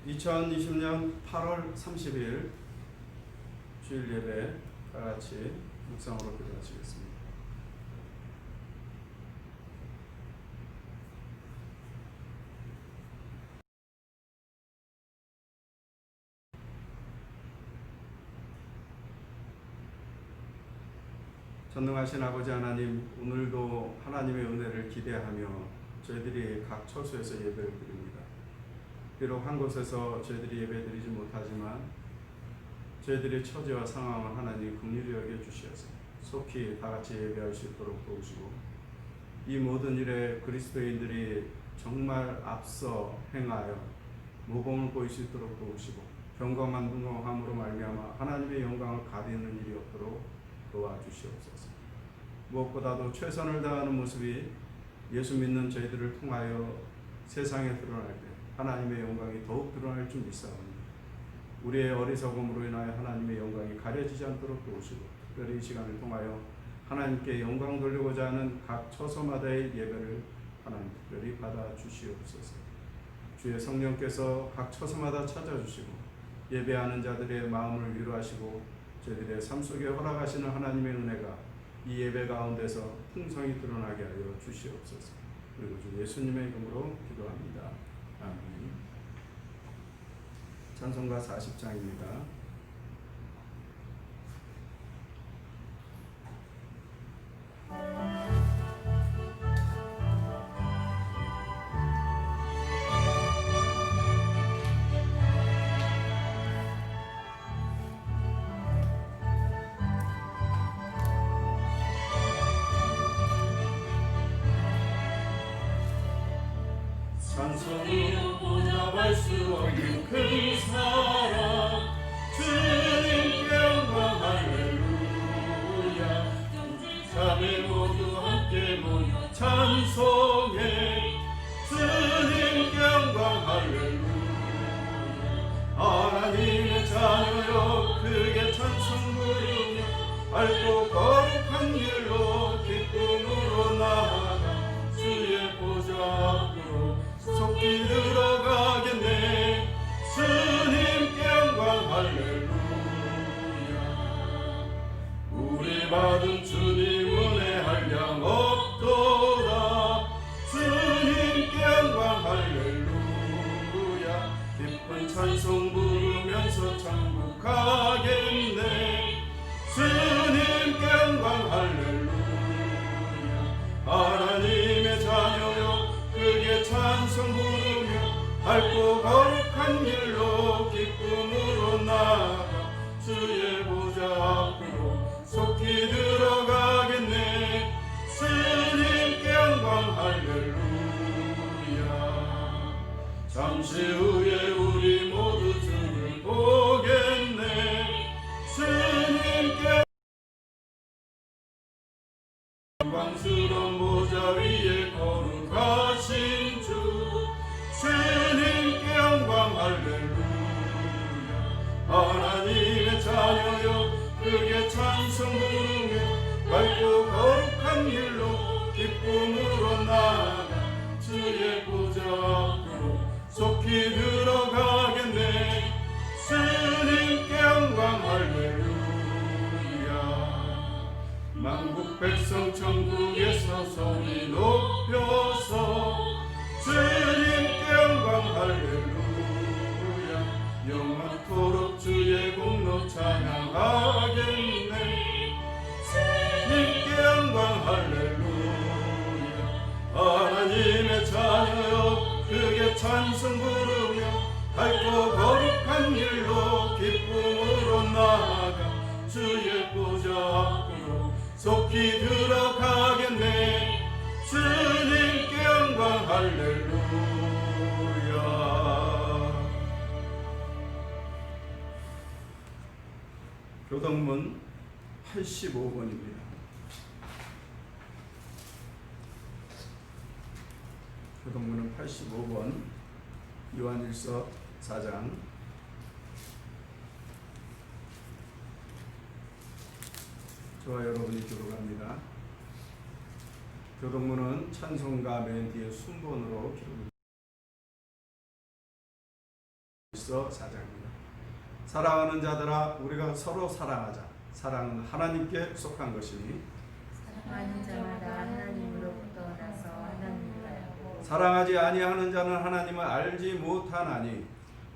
2020년 8월 30일 주일 예배 다같이 묵상으로 기도하시겠습니다. 전능하신 아버지 하나님, 오늘도 하나님의 은혜를 기대하며 저희들이 각 처소에서 예배를 드립니다. 비록 한 곳에서 저희들이 예배드리지 못하지만 저희들의 처지와 상황을 하나님 긍휼히 여겨 주시어서 속히 다같이 예배할 수 있도록 도우시고, 이 모든 일에 그리스도인들이 정말 앞서 행하여 모범을 보일 수 있도록 도우시고, 경건함으로 말미암아 하나님의 영광을 가리는 일이 없도록 도와주시옵소서. 무엇보다도 최선을 다하는 모습이 예수 믿는 저희들을 통하여 세상에 드러날 때 하나님의 영광이 더욱 드러날 줄 믿사오니, 우리의 어리석음으로 인하여 하나님의 영광이 가려지지 않도록 도우시고, 특별히 이 시간을 통하여 하나님께 영광 돌리고자 하는 각 처소마다의 예배를 하나님 특별히 받아 주시옵소서. 주의 성령께서 각 처소마다 찾아주시고 예배하는 자들의 마음을 위로하시고 저희들의 삶 속에 허락하시는 하나님의 은혜가 이 예배 가운데서 풍성히 드러나게 하여 주시옵소서. 그리고 주 예수님의 이름으로 기도합니다. 아멘. 찬송가 40장입니다. 찬송으로 보답할 수 없는 그 사랑, 주님께 영광 할렐루야. 자매 모두 함께 모여 찬송해, 주님께 영광 할렐루야. 하나님의 자녀여 크게 찬송 부르며 밝고 거룩한 길로 기쁨으로 나아가 주의 보좌 앞으로 속히 들어가겠네. 주님께 영광 할렐루야. 우리 받은 주님 은혜 한량 없도다. 주님께 영광 할렐루야. 기쁜 찬송 부르면서 천국 가겠네. 주님께 영광 할렐루야. 하나님의 자녀여 크게 찬송 부르며 밝고 거룩한 길로 기쁨으로 나아가 주의 보좌 앞으로 속히 들어가겠네. 주님께 영광 할렐루야. 잠시 후에 우리 모두 주를 보겠네. 주님께 영광스러운 보좌 위에 거룩하신 주, 주님께 영광 할렐루야. 하나님의 자녀여 크게 찬송 부르며 밝고 거룩한 길로 기쁨으로 나아가 주의 보좌 앞으로 속히 들어가겠네. 주님께 영광 할렐루야. 만국 백성 천국에서 소리 높여서 주님께 영광 할렐루야. 영원토록 주의 공로 찬양하겠네. 주님께 영광 할렐루야. 하나님의 자녀여 크게 찬송 부르며 밝고 거룩한 길로 기쁨으로 나아가 주의 보좌 앞으로 속히 들어가겠네. 주님께 영광 할렐루야. 교동문 85번입니다. 교동문은 85번, 요한일서 4장 저와 여러분이 기록합니다. 교동문은 찬송가 맨 뒤에 순번으로 기록합니다. 있어 4장입니다. 사랑하는 자들아 우리가 서로 사랑하자. 사랑은 하나님께 속한 것이니 사랑하는 자마다 하나님으로부터 나서 하나님을 알고 사랑하지 아니하는 자는 하나님을 알지 못하나니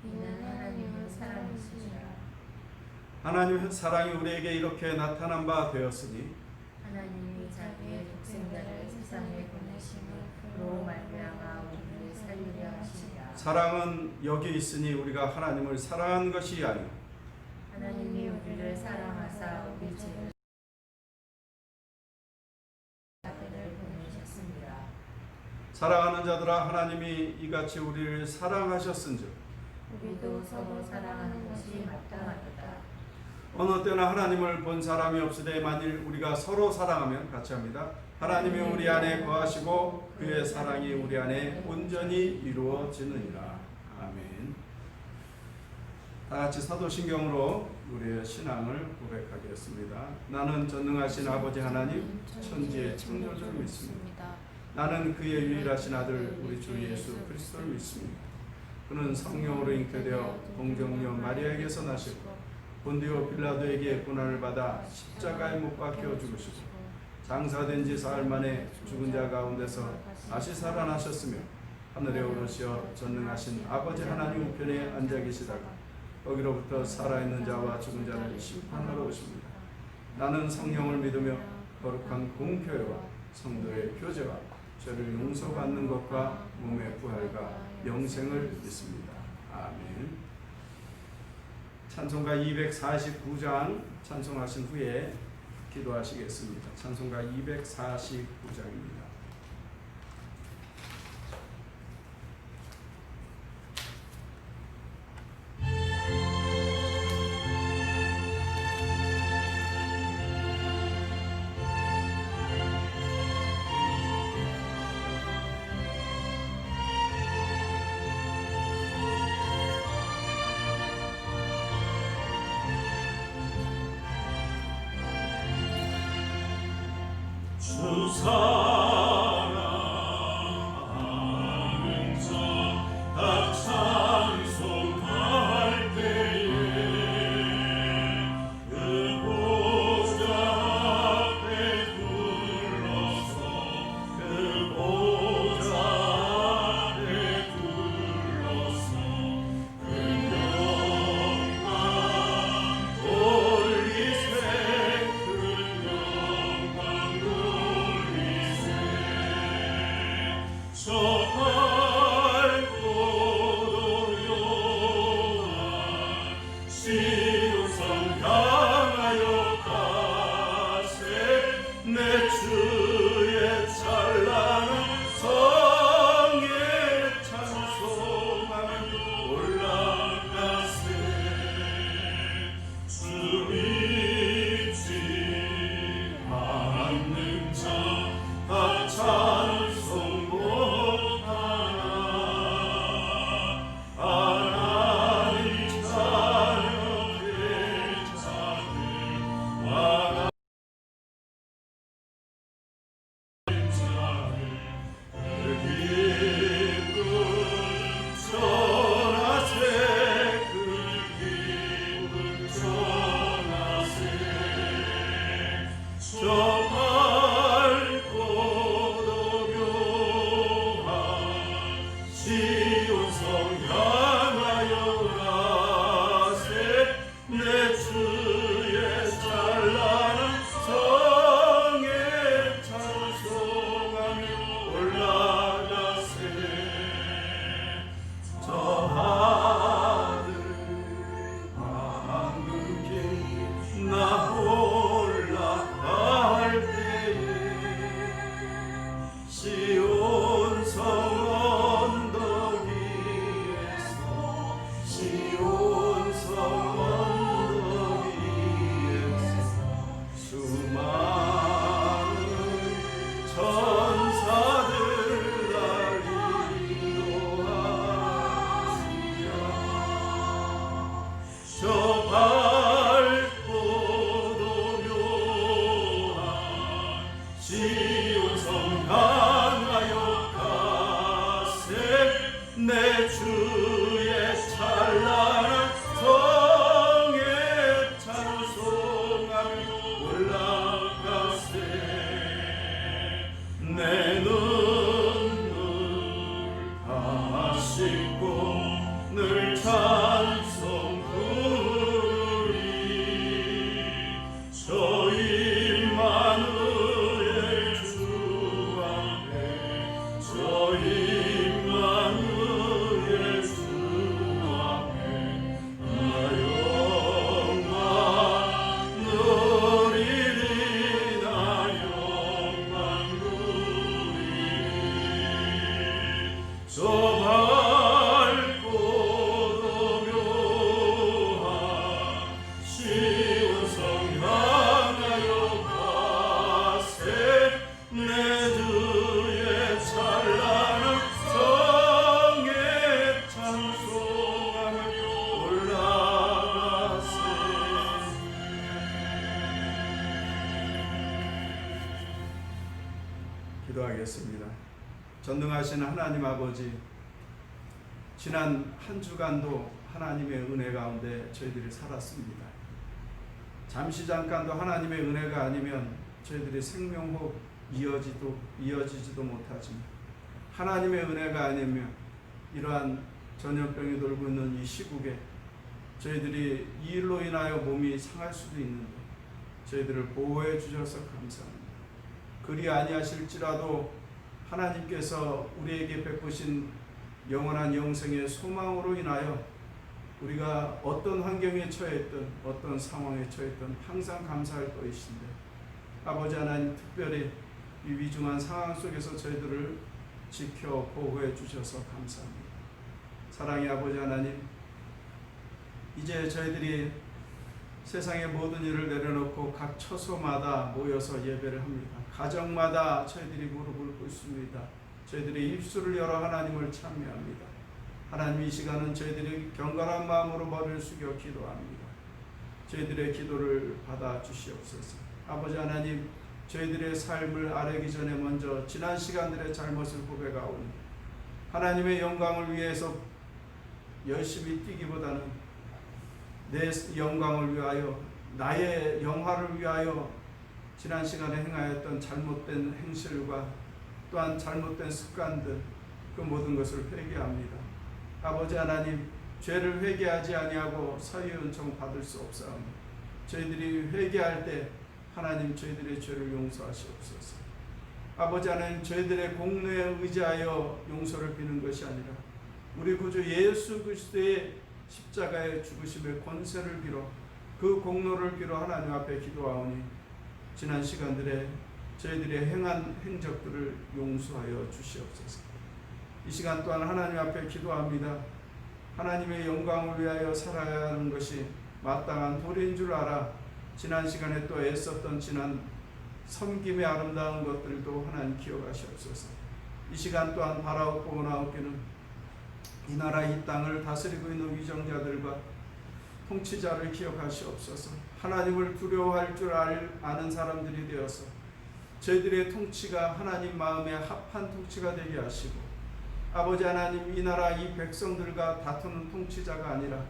이는 하나님은 사랑이시니라. 하나님의 사랑이 우리에게 이렇게 나타난 바 되었으니 하나님이 자기의 독생자를 세상에 보내심으로 말미암아 우리를 살리려 하시니라. 사랑은 여기 있으니 우리가 하나님을 사랑한 것이 아니오 하나님이 우리를 사랑하사 우리 죄를 아들을 보내셨습니다. 사랑하는 자들아 하나님이 이같이 우리를 사랑하셨은즉 우리도 서로 사랑하는 것이 마땅하도다. 어느 때나 하나님을 본 사람이 없으되 만일 우리가 서로 사랑하면 같이 합니다. 하나님이 우리 안에 거하시고 그의 사랑이 우리 안에 온전히 이루어지느니라. 아멘. 다 같이 사도신경으로 우리의 신앙을 고백하겠습니다. 나는 전능하신 아버지 하나님 천지의 창조주를 믿습니다. 나는 그의 유일하신 아들 우리 주 예수 그리스도를 믿습니다. 그는 성령으로 잉태되어 동정녀 마리아에게서 나시고 본디오 빌라도에게 고난을 받아 십자가에 못 박혀 죽으시고 장사된 지 사흘 만에 죽은 자 가운데서 다시 살아나셨으며 하늘에 오르시어 전능하신 아버지 하나님 우편에 앉아 계시다가 거기로부터 살아있는 자와 죽은 자를 심판하러 오십니다. 나는 성령을 믿으며 거룩한 공교회와 성도의 교제와 죄를 용서받는 것과 몸의 부활과 영생을 믿습니다. 아멘. 찬송가 249장 찬송하신 후에 기도하시겠습니다. 찬송가 249장입니다. 주 사랑하는 자 다 찬송할 때에 그 보좌 앞에 둘러서 그 보좌 앞에 둘러서 그 영광 돌리세 그 영광 저 밝고 도료한 시온성 향하여 가세 내 주의 찬란한 성에 찬송하며 올라가세 주 믿지 않는 자 다 찬송 내 주의 찬란 저 밝고도 묘한 시온성 향하여 가세 내 주의 찬란한 성에 찬송하며 올라가세. 기도하겠습니다. 전능하신 하나님 아버지, 지난 한 주간도 하나님의 은혜 가운데 저희들이 살았습니다. 잠시 잠깐도 하나님의 은혜가 아니면 저희들이 생명호흡 이어지지도 못하지만, 하나님의 은혜가 아니면 이러한 전염병이 돌고 있는 이 시국에 저희들이 이 일로 인하여 몸이 상할 수도 있는데 저희들을 보호해 주셔서 감사합니다. 그리 아니하실지라도 하나님께서 우리에게 베푸신 영원한 영생의 소망으로 인하여 우리가 어떤 환경에 처했든 어떤 상황에 처했든 항상 감사할 것이신데, 아버지 하나님, 특별히 이 위중한 상황 속에서 저희들을 지켜 보호해 주셔서 감사합니다. 사랑의 아버지 하나님, 이제 저희들이 세상의 모든 일을 내려놓고 각 처소마다 모여서 예배를 합니다. 가정마다 저희들이 무릎을 꿇습니다. 저희들이 입술을 열어 하나님을 찬미합니다. 하나님, 이 시간은 저희들이 경건한 마음으로 머리를 숙여 기도합니다. 저희들의 기도를 받아 주시옵소서. 아버지 하나님, 저희들의 삶을 아뢰기 전에 먼저 지난 시간들의 잘못을 고백하오니 하나님의 영광을 위해서 열심히 뛰기보다는 내 영광을 위하여, 나의 영화를 위하여 지난 시간에 행하였던 잘못된 행실과 또한 잘못된 습관들, 그 모든 것을 회개합니다. 아버지 하나님, 죄를 회개하지 아니하고 사유 은총 받을 수 없사오니 저희들이 회개할 때 하나님, 저희들의 죄를 용서하시옵소서. 아버지 하나님, 저희들의 공로에 의지하여 용서를 비는 것이 아니라 우리 구주 예수 그리스도의 십자가의 죽으심의 권세를 빌어 그 공로를 빌어 하나님 앞에 기도하오니 지난 시간들에 저희들이 행한 행적들을 용서하여 주시옵소서. 이 시간 또한 하나님 앞에 기도합니다. 하나님의 영광을 위하여 살아야 하는 것이 마땅한 도리인 줄 알아 지난 시간에 또 애썼던 지난 섬김의 아름다운 것들도 하나님 기억하시옵소서. 이 시간 또한 바라옵고 원하옵기는 이 나라 이 땅을 다스리고 있는 위정자들과 통치자를 기억하시옵소서. 하나님을 두려워할 줄 아는 사람들이 되어서 저희들의 통치가 하나님 마음에 합한 통치가 되게 하시고, 아버지 하나님, 이 나라 이 백성들과 다투는 통치자가 아니라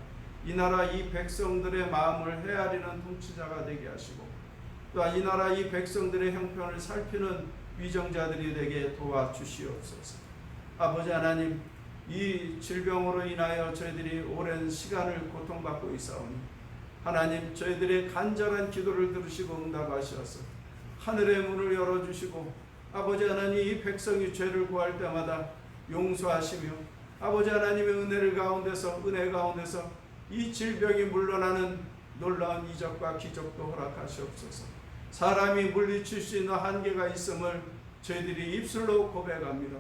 이 나라 이 백성들의 마음을 헤아리는 통치자가 되게 하시고, 또한 이 나라 이 백성들의 형편을 살피는 위정자들이 되게 도와주시옵소서. 아버지 하나님, 이 질병으로 인하여 저희들이 오랜 시간을 고통받고 있사오니 하나님, 저희들의 간절한 기도를 들으시고 응답하셔서 하늘의 문을 열어주시고, 아버지 하나님, 이 백성이 죄를 구할 때마다 용서하시며 아버지 하나님의 은혜 가운데서 이 질병이 물러나는 놀라운 이적과 기적도 허락하시옵소서. 사람이 물리칠 수 있는 한계가 있음을 저희들이 입술로 고백합니다.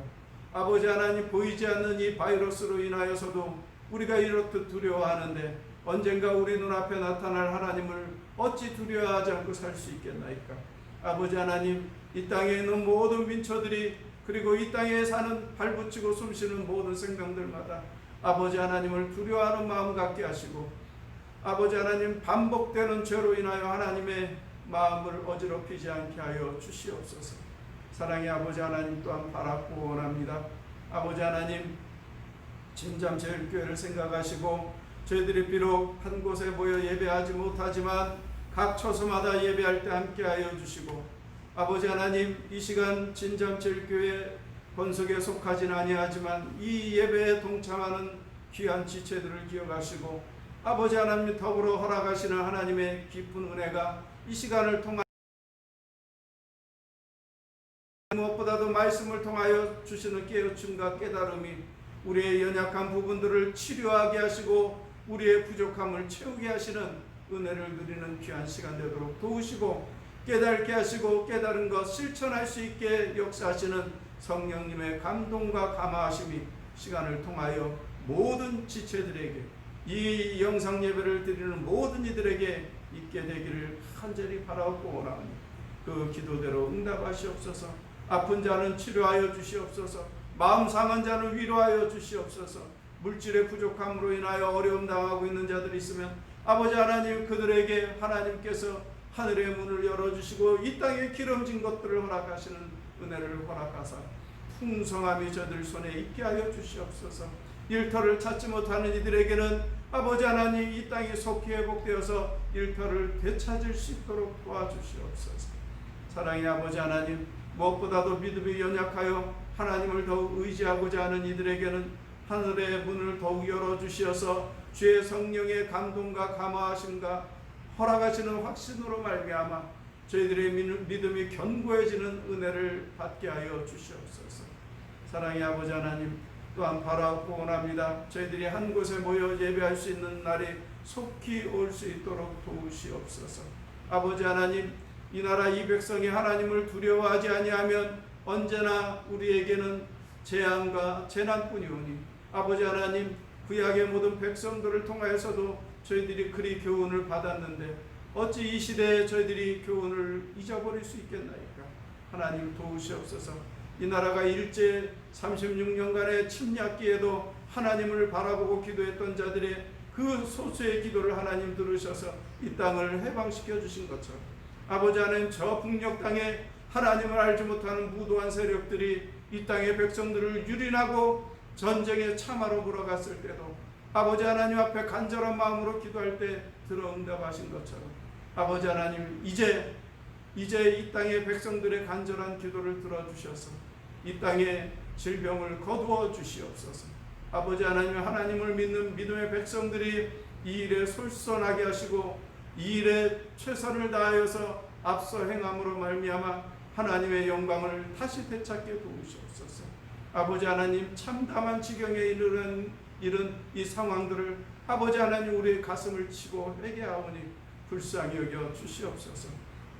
아버지 하나님, 보이지 않는 이 바이러스로 인하여서도 우리가 이렇듯 두려워하는데 언젠가 우리 눈앞에 나타날 하나님을 어찌 두려워하지 않고 살 수 있겠나이까. 아버지 하나님, 이 땅에 있는 모든 민초들이, 그리고 이 땅에 사는 발붙이고 숨쉬는 모든 생명들마다 아버지 하나님을 두려워하는 마음 갖게 하시고, 아버지 하나님, 반복되는 죄로 인하여 하나님의 마음을 어지럽히지 않게 하여 주시옵소서. 사랑의 아버지 하나님, 또한 바라고 원합니다. 아버지 하나님, 진잠제일교회를 생각하시고 저희들이 비록 한 곳에 모여 예배하지 못하지만 각 처소마다 예배할 때 함께하여 주시고, 아버지 하나님, 이 시간 진잠제일교회 권속에 속하지는 아니하지만 이 예배에 동참하는 귀한 지체들을 기억하시고, 아버지 하나님, 더불어 허락하시는 하나님의 깊은 은혜가 이 시간을 통하여 무엇보다도 말씀을 통하여 주시는 깨우침과 깨달음이 우리의 연약한 부분들을 치료하게 하시고 우리의 부족함을 채우게 하시는 은혜를 누리는 귀한 시간 되도록 도우시고, 깨닫게 하시고 깨달은 것 실천할 수 있게 역사하시는 성령님의 감동과 감화하심이 시간을 통하여 모든 지체들에게, 이 영상 예배를 드리는 모든 이들에게 있게 되기를 간절히 바라옵고 원합니다. 그 기도대로 응답하시옵소서. 아픈 자는 치료하여 주시옵소서. 마음 상한 자는 위로하여 주시옵소서. 물질의 부족함으로 인하여 어려움 당하고 있는 자들이 있으면 아버지 하나님, 그들에게 하나님께서 하늘의 문을 열어주시고 이 땅에 기름진 것들을 허락하시는 은혜를 허락하사 풍성함이 저들 손에 있게 하여 주시옵소서. 일터를 찾지 못하는 이들에게는 아버지 하나님, 이 땅이 속히 회복되어서 일터를 되찾을 수 있도록 도와주시옵소서. 사랑의 아버지 하나님, 무엇보다도 믿음이 연약하여 하나님을 더욱 의지하고자 하는 이들에게는 하늘의 문을 더욱 열어주시어서 주의 성령의 감동과 감화하심과 허락하시는 확신으로 말미암아 저희들의 믿음이 견고해지는 은혜를 받게 하여 주시옵소서. 사랑의 아버지 하나님, 또한 바라옵고 원합니다. 저희들이 한 곳에 모여 예배할 수 있는 날이 속히 올 수 있도록 도우시옵소서. 아버지 하나님, 이 나라 이 백성이 하나님을 두려워하지 아니하면 언제나 우리에게는 재앙과 재난뿐이오니 아버지 하나님, 구약의 모든 백성들을 통하여서도 저희들이 그리 교훈을 받았는데 어찌 이 시대에 저희들이 교훈을 잊어버릴 수 있겠나이까. 하나님 도우시옵소서. 이 나라가 일제 36년간의 침략기에도 하나님을 바라보고 기도했던 자들의 그 소수의 기도를 하나님 들으셔서 이 땅을 해방시켜 주신 것처럼 아버지 하나님, 저 북녘 땅에 하나님을 알지 못하는 무도한 세력들이 이 땅의 백성들을 유린하고 전쟁에 참화로 물어갔을 때도 아버지 하나님 앞에 간절한 마음으로 기도할 때 들어 응답하신 것처럼 아버지 하나님, 이제 이 땅의 백성들의 간절한 기도를 들어주셔서 이 땅에 질병을 거두어 주시옵소서. 아버지 하나님, 하나님을 믿는 믿음의 백성들이 이 일에 솔선하게 하시고 이 일에 최선을 다하여서 앞서 행함으로 말미암아 하나님의 영광을 다시 되찾게 도우시옵소서. 아버지 하나님, 참담한 지경에 이른 이 상황들을 아버지 하나님, 우리의 가슴을 치고 회개하오니 불쌍히 여겨 주시옵소서.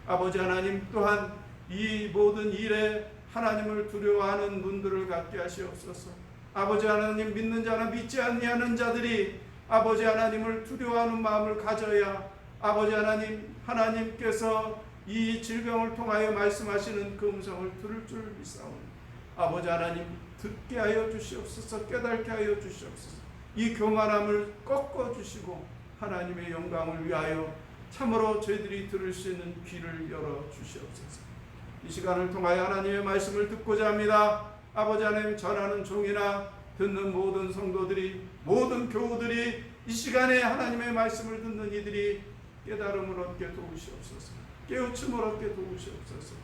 아버지 하나님, 또한 이 모든 일에 하나님을 두려워하는 분들을 갖게 하시옵소서. 아버지 하나님, 믿는 자나 믿지 아니하는 자들이 아버지 하나님을 두려워하는 마음을 가져야 아버지 하나님, 하나님께서 이 질병을 통하여 말씀하시는 그 음성을 들을 줄 믿사오니 아버지 하나님, 듣게 하여 주시옵소서. 깨닫게 하여 주시옵소서. 이 교만함을 꺾어 주시고 하나님의 영광을 위하여 참으로 저희들이 들을 수 있는 귀를 열어 주시옵소서. 이 시간을 통하여 하나님의 말씀을 듣고자 합니다. 아버지 하나님, 전하는 종이나 듣는 모든 성도들이, 모든 교우들이 이 시간에 하나님의 말씀을 듣는 이들이 깨달음을 얻게 도우시옵소서. 깨우침을 얻게 도우시옵소서.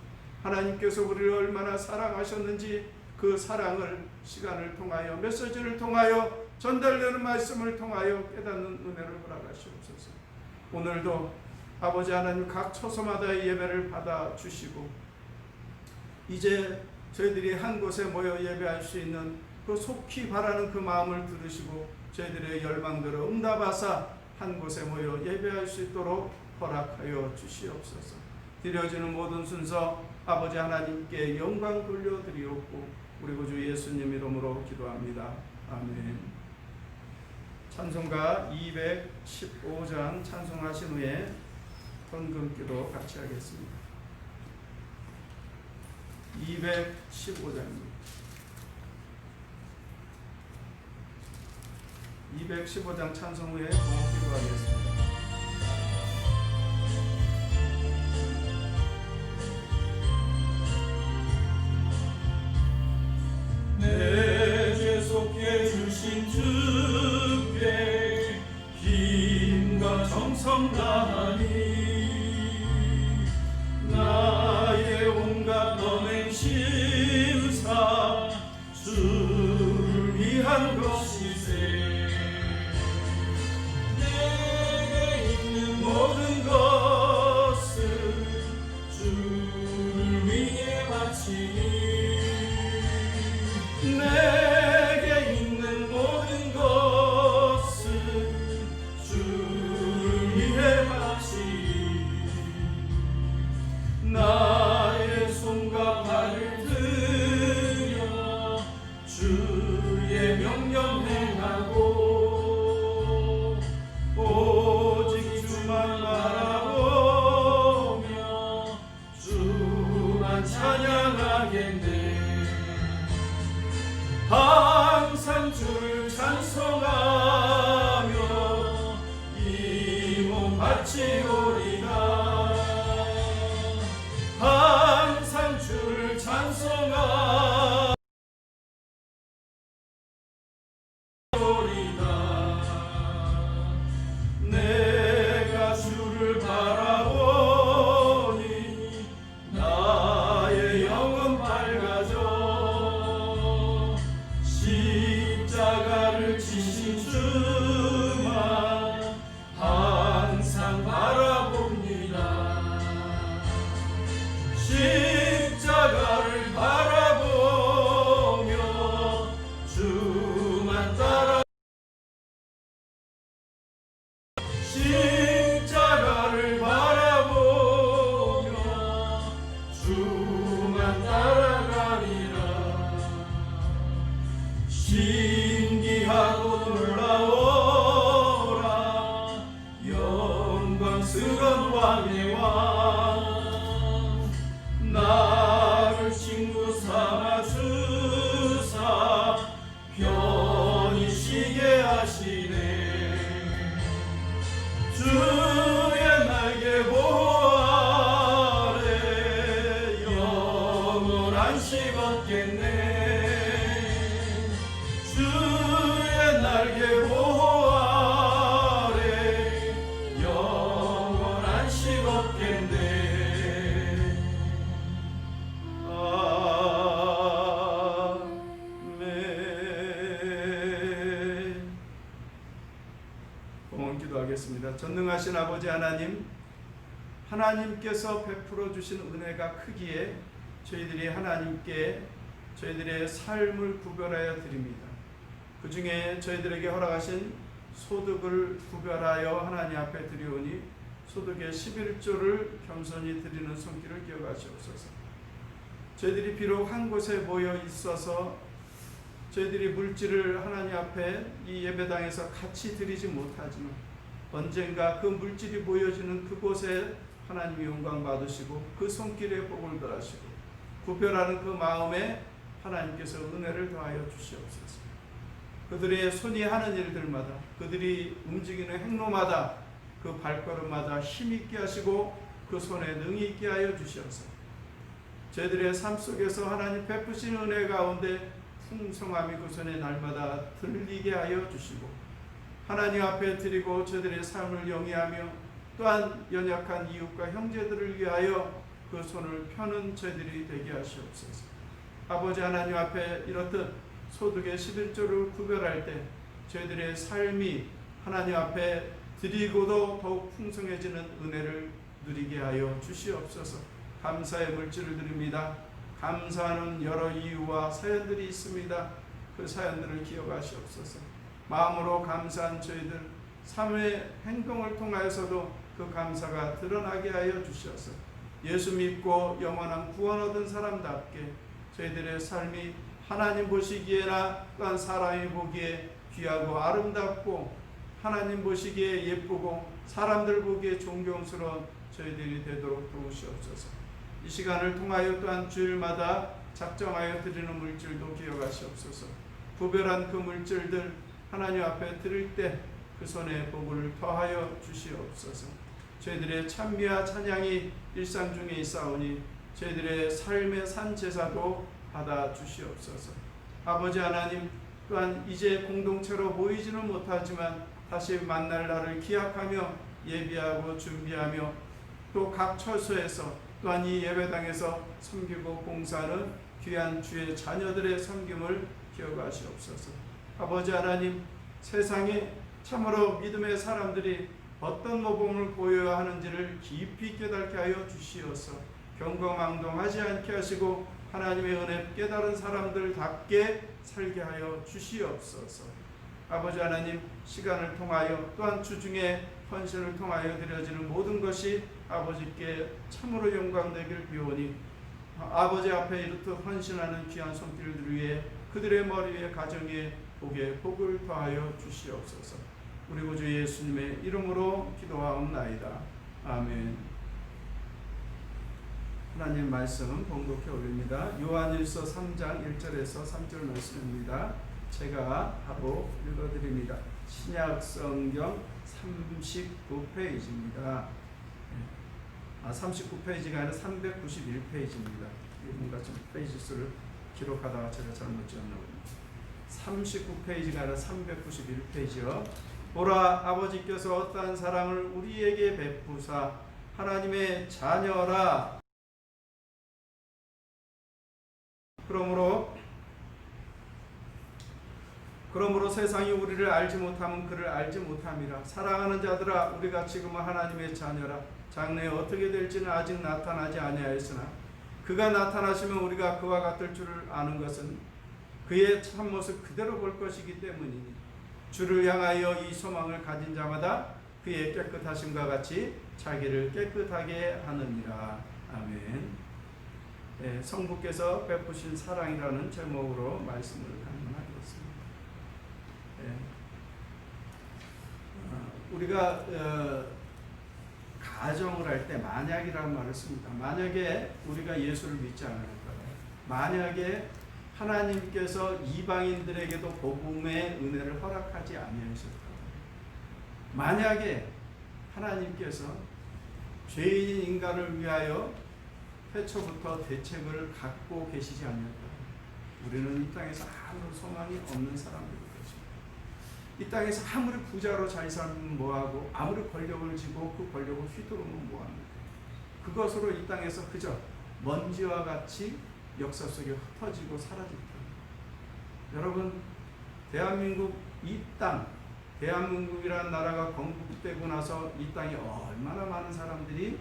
하나님께서 우리를 얼마나 사랑하셨는지 그 사랑을 시간을 통하여, 메시지를 통하여, 전달되는 말씀을 통하여 깨닫는 은혜를 허락하시옵소서. 오늘도 아버지 하나님, 각 처소마다의 예배를 받아 주시고 이제 저희들이 한 곳에 모여 예배할 수 있는 그 속히 바라는 그 마음을 들으시고 저희들의 열망대로 응답하사 한 곳에 모여 예배할 수 있도록 허락하여 주시옵소서. 드려지는 모든 순서 아버지 하나님께 영광 돌려드리옵고 우리 구주 예수님 이름으로 기도합니다. 아멘. 찬송가 215장 찬송하신 후에 헌금기도 같이 하겠습니다. 215장입니다. 215장 찬송 후에 봉헌기도 하겠습니다. 내게 속해 주신 주께 힘과 정성 다하니 나의 온갖 언행 심사 주를 위한 것이세. 내게 있는 모든 것을 주를 위해 바치니 내게 있는 모든 것을 주를 위해 바치니 나의 손과 발을 들여 주의 주의 명령 행하고 오직 주만 바라보며 주만 찬양하겠네. 항상 주를 찬송하며 이 몸 바치오리다. 항상 주를 찬송하오리다. 내가 주를 바라보니 나의 영은 밝아져. 십자가를 지신 주만 항상 바라봅니다. 십자가를 바라보며 주만 따라 십자가를 바라보며 주만 따라가리라. 신기하고 놀라워라 영광스런 왕의 왕. 나를 친구 삼아 주사 편히 쉬게 하시네. 주의 날개 보호 아래 영원한 식 얻겠네. 주의 날개 보호 아래 영원한 식 얻겠네. 아멘. 봉헌 기도하겠습니다. 전능하신 아버지 하나님, 하나님께서 베풀어 주신 은혜가 크기에 저희들이 하나님께 저희들의 삶을 구별하여 드립니다. 그 중에 저희들에게 허락하신 소득을 구별하여 하나님 앞에 드리오니 소득의 11조를 겸손히 드리는 손길을 기억하시옵소서. 저희들이 비록 한 곳에 모여 있어서 저희들이 물질을 하나님 앞에 이 예배당에서 같이 드리지 못하지만 언젠가 그 물질이 모여지는 그곳에 하나님이 영광 받으시고 그 손길에 복을 더하시고 구별하는 그 마음에 하나님께서 은혜를 더하여 주시옵소서. 그들의 손이 하는 일들마다, 그들이 움직이는 행로마다, 그 발걸음마다 힘있게 하시고 그 손에 능히 있게 하여 주시옵소서. 저희들의 삶 속에서 하나님 베푸신 은혜 가운데 풍성함이 그 손에 날마다 들리게 하여 주시고 하나님 앞에 드리고 저희들의 삶을 영위하며 또한 연약한 이웃과 형제들을 위하여 그 손을 펴는 저희들이 되게 하시옵소서. 아버지 하나님 앞에 이렇듯 소득의 11조를 구별할 때 저희들의 삶이 하나님 앞에 드리고도 더욱 풍성해지는 은혜를 누리게 하여 주시옵소서. 감사의 물질을 드립니다. 감사하는 여러 이유와 사연들이 있습니다. 그 사연들을 기억하시옵소서. 마음으로 감사한 저희들 삶의 행동을 통하여서도 그 감사가 드러나게 하여 주셔서 예수 믿고 영원한 구원 얻은 사람답게 저희들의 삶이 하나님 보시기에나 또한 사람이 보기에 귀하고 아름답고 하나님 보시기에 예쁘고 사람들 보기에 존경스러운 저희들이 되도록 도우시옵소서. 이 시간을 통하여 또한 주일마다 작정하여 드리는 물질도 기억하시옵소서. 구별한 그 물질들 하나님 앞에 드릴 때 그 손에 복을 더하여 주시옵소서. 저희들의 찬미와 찬양이 일상 중에 있사오니 저희들의 삶의 산 제사도 받아 주시옵소서. 아버지 하나님, 또한 이제 공동체로 모이지는 못하지만 다시 만날 날을 기약하며 예비하고 준비하며 또 각 처소에서 또한 이 예배당에서 섬기고 봉사하는 귀한 주의 자녀들의 섬김을 기억하시옵소서. 아버지 하나님, 세상에 참으로 믿음의 사람들이 어떤 모범을 보여야 하는지를 깊이 깨닫게 하여 주시어서 경거망동하지 않게 하시고 하나님의 은혜 깨달은 사람들답게 살게 하여 주시옵소서. 아버지 하나님, 시간을 통하여 또한 주중에 헌신을 통하여 드려지는 모든 것이 아버지께 참으로 영광되길 비오니 아버지 앞에 이렇듯 헌신하는 귀한 손길들 위에 그들의 머리 위에 가정 위에 복에 복을 더하여 주시옵소서. 우리 구주 예수님의 이름으로 기도하옵나이다. 아멘. 하나님 말씀은 봉독해 올립니다. 요한일서 3장 1절에서 3절 말씀입니다. 제가 바로 읽어드립니다. 신약 성경 39페이지입니다. 39페이지가 아니라 391페이지입니다. 뭔가 좀 페이지 수를 기록하다가 제가 잘못 지었나 봅니다. 39페이지가 아니라 391페이지요. 보라, 아버지께서 어떠한 사랑을 우리에게 베푸사 하나님의 자녀라. 그러므로 세상이 우리를 알지 못하면 그를 알지 못함이라. 사랑하는 자들아, 우리가 지금은 하나님의 자녀라. 장래에 어떻게 될지는 아직 나타나지 아니하였으나 그가 나타나시면 우리가 그와 같을 줄을 아는 것은 그의 참모습 그대로 볼 것이기 때문이니 주를 향하여 이 소망을 가진 자마다 그의 깨끗하심과 같이 자기를 깨끗하게 하느니라. 아멘. 네, 성부께서 베푸신 사랑이라는 제목으로 말씀을 강론하겠습니다. 네. 우리가 가정을 할 때 만약이라는 말을 씁니다. 만약에 우리가 예수를 믿지 않을까요? 만약에 하나님께서 이방인들에게도 복음의 은혜를 허락하지 아니하셨다면, 만약에 하나님께서 죄인 인간을 위하여 태초부터 대책을 갖고 계시지 않았다면 우리는 이 땅에서 아무런 소망이 없는 사람들일 것입니다. 이 땅에서 아무리 부자로 잘 살면 뭐하고 아무리 권력을 쥐고 그 권력을 휘두르면 뭐합니까? 그것으로 이 땅에서 그저 먼지와 같이 역사 속에 흩어지고 사라질 겁니다. 여러분, 대한민국 이 땅, 대한민국이라는 나라가 건국되고 나서 이 땅에 얼마나 많은 사람들이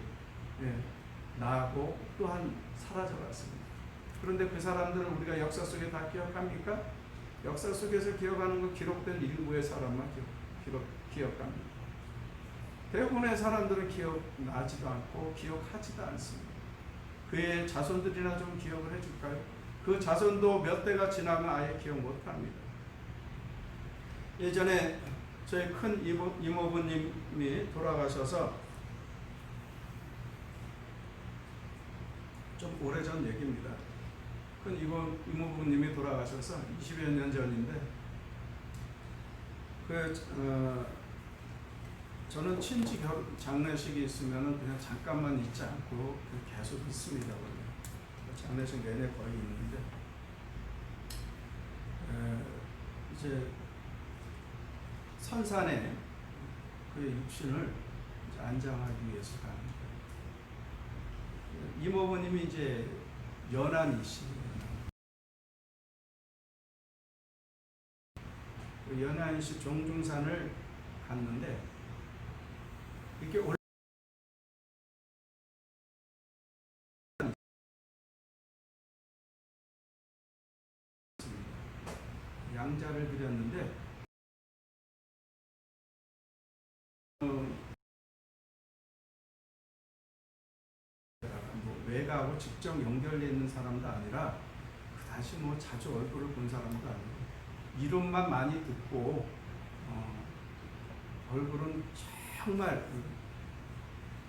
나고 또한 사라져갔습니다. 그런데 그 사람들을 우리가 역사 속에 다 기억합니까? 역사 속에서 기억하는 건 기록된 일부의 사람만 기억합니다. 대부분의 사람들은 기억나지도 않고 기억하지도 않습니다. 그의 자손들이나 좀 기억을 해줄까요? 그 자손도 몇 대가 지나면 아예 기억 못합니다. 예전에 저희 큰 이모부님이 돌아가셔서 좀 오래전 얘기입니다. 큰 이모부님이 돌아가셔서 20여 년 전인데 저는 친지 장례식이 있으면 그냥 잠깐만 있지 않고 계속 있습니다. 장례식 내내 거의 있는데 이제 선산에 그의 육신을 이제 안장하기 위해서 갑니다. 이모부님이 이제 연안이시죠. 그 연안시 종중산을 갔는데 이렇게 양자를 드렸는데 외가하고 직접 연결되어 있는 사람도 아니라 다시 자주 얼굴을 본 사람도 아니고 이름만 많이 듣고 얼굴은 정말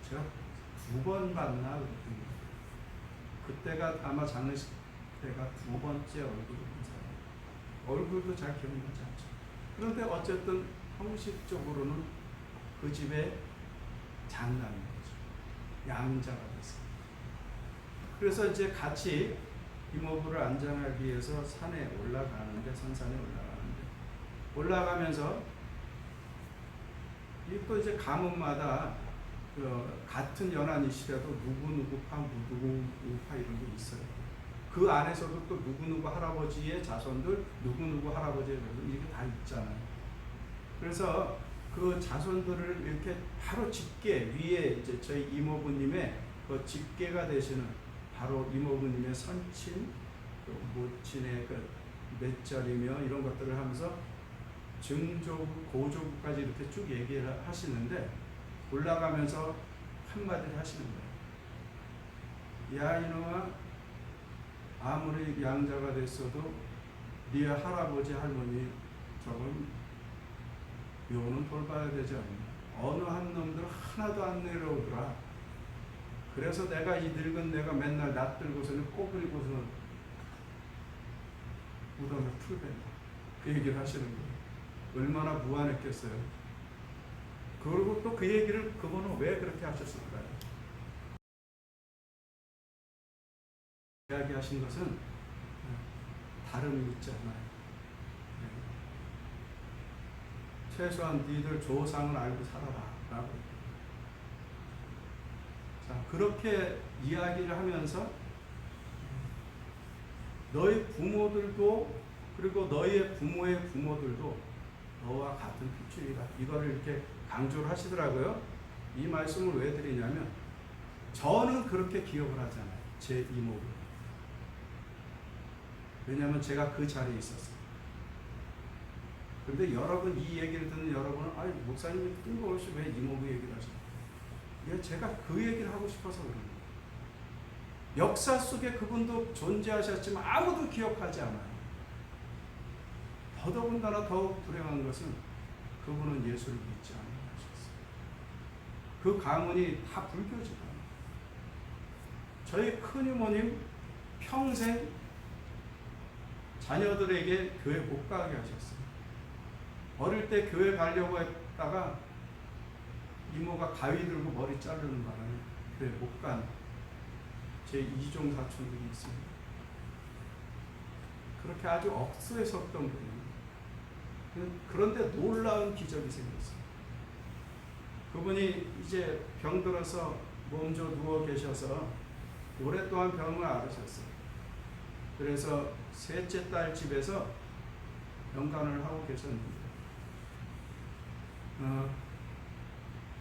제가 2번 봤나 그랬더니 그때가 아마 장례식 때가 2번째 얼굴을 본 사람. 얼굴도 잘 기억나지 않죠. 그런데 어쨌든 형식적으로는 그 집의 장남인 거죠. 양자가 됐어요. 그래서 이제 같이 이모부를 안장하기 위해서 산에 올라가는데, 선산에 올라가면서 또 이제 가문마다 같은 연안이시라도 누구누구파, 누구누구파 이런 게 있어요. 그 안에서도 또 누구누구 할아버지의 자손들, 누구누구 할아버지의 자손들 이렇게 다 있잖아요. 그래서 그 자손들을 이렇게 바로 직계 위에 이제 저희 이모부님의 그 직계가 되시는 바로 이모부님의 선친, 또 모친의 그 몇 자리며 이런 것들을 하면서 증조부, 고조부까지 이렇게 쭉 얘기를 하시는데 올라가면서 한마디를 하시는 거예요. 야 이놈아, 아무리 양자가 됐어도 네 할아버지 할머니 묘는 돌봐야 되지 않나. 어느 한 놈들 하나도 안 내려오더라. 그래서 내가 이 늙은 내가 맨날 낯들고서는 꼬부리고서는 무덤에 풀 벤다. 그 얘기를 하시는 거예요. 얼마나 무안했겠어요. 그리고 또 그 얘기를 그분은 왜 그렇게 하셨을까요? 이야기하신 것은 다름이 있지 않아요. 최소한 니들 조상을 알고 살아라 라고. 자, 그렇게 이야기를 하면서 너희 부모들도 그리고 너희의 부모의 부모들도 너와 같은 피줄이다. 이거를 이렇게 강조를 하시더라고요. 이 말씀을 왜 드리냐면 저는 그렇게 기억을 하잖아요. 제 이모를. 왜냐하면 제가 그 자리에 있었어요. 근데 여러분 이 얘기를 듣는 여러분은 아니 목사님이 뜬금없이 왜 이모부 얘기를 하시나? 예, 제가 그 얘기를 하고 싶어서 그런 거예요. 역사 속에 그분도 존재하셨지만 아무도 기억하지 않아요. 더더군다나 더욱 불행한 것은 그분은 예수를 믿지 않으셨어요. 그 가문이 다 불교지가. 저희 큰이모님 평생 자녀들에게 교회 못 가게 하셨어요. 어릴 때 교회 가려고 했다가 이모가 가위 들고 머리 자르는 바람에 교회 못 간 제 이종 사촌들이 있습니다. 그렇게 아주 억수에 섰던 분이에요. 그런데 놀라운 기적이 생겼어요. 그분이 이제 병들어서 몸져 누워 계셔서 오랫동안 병을 앓으셨어요. 그래서 셋째 딸 집에서 병간을 하고 계셨는데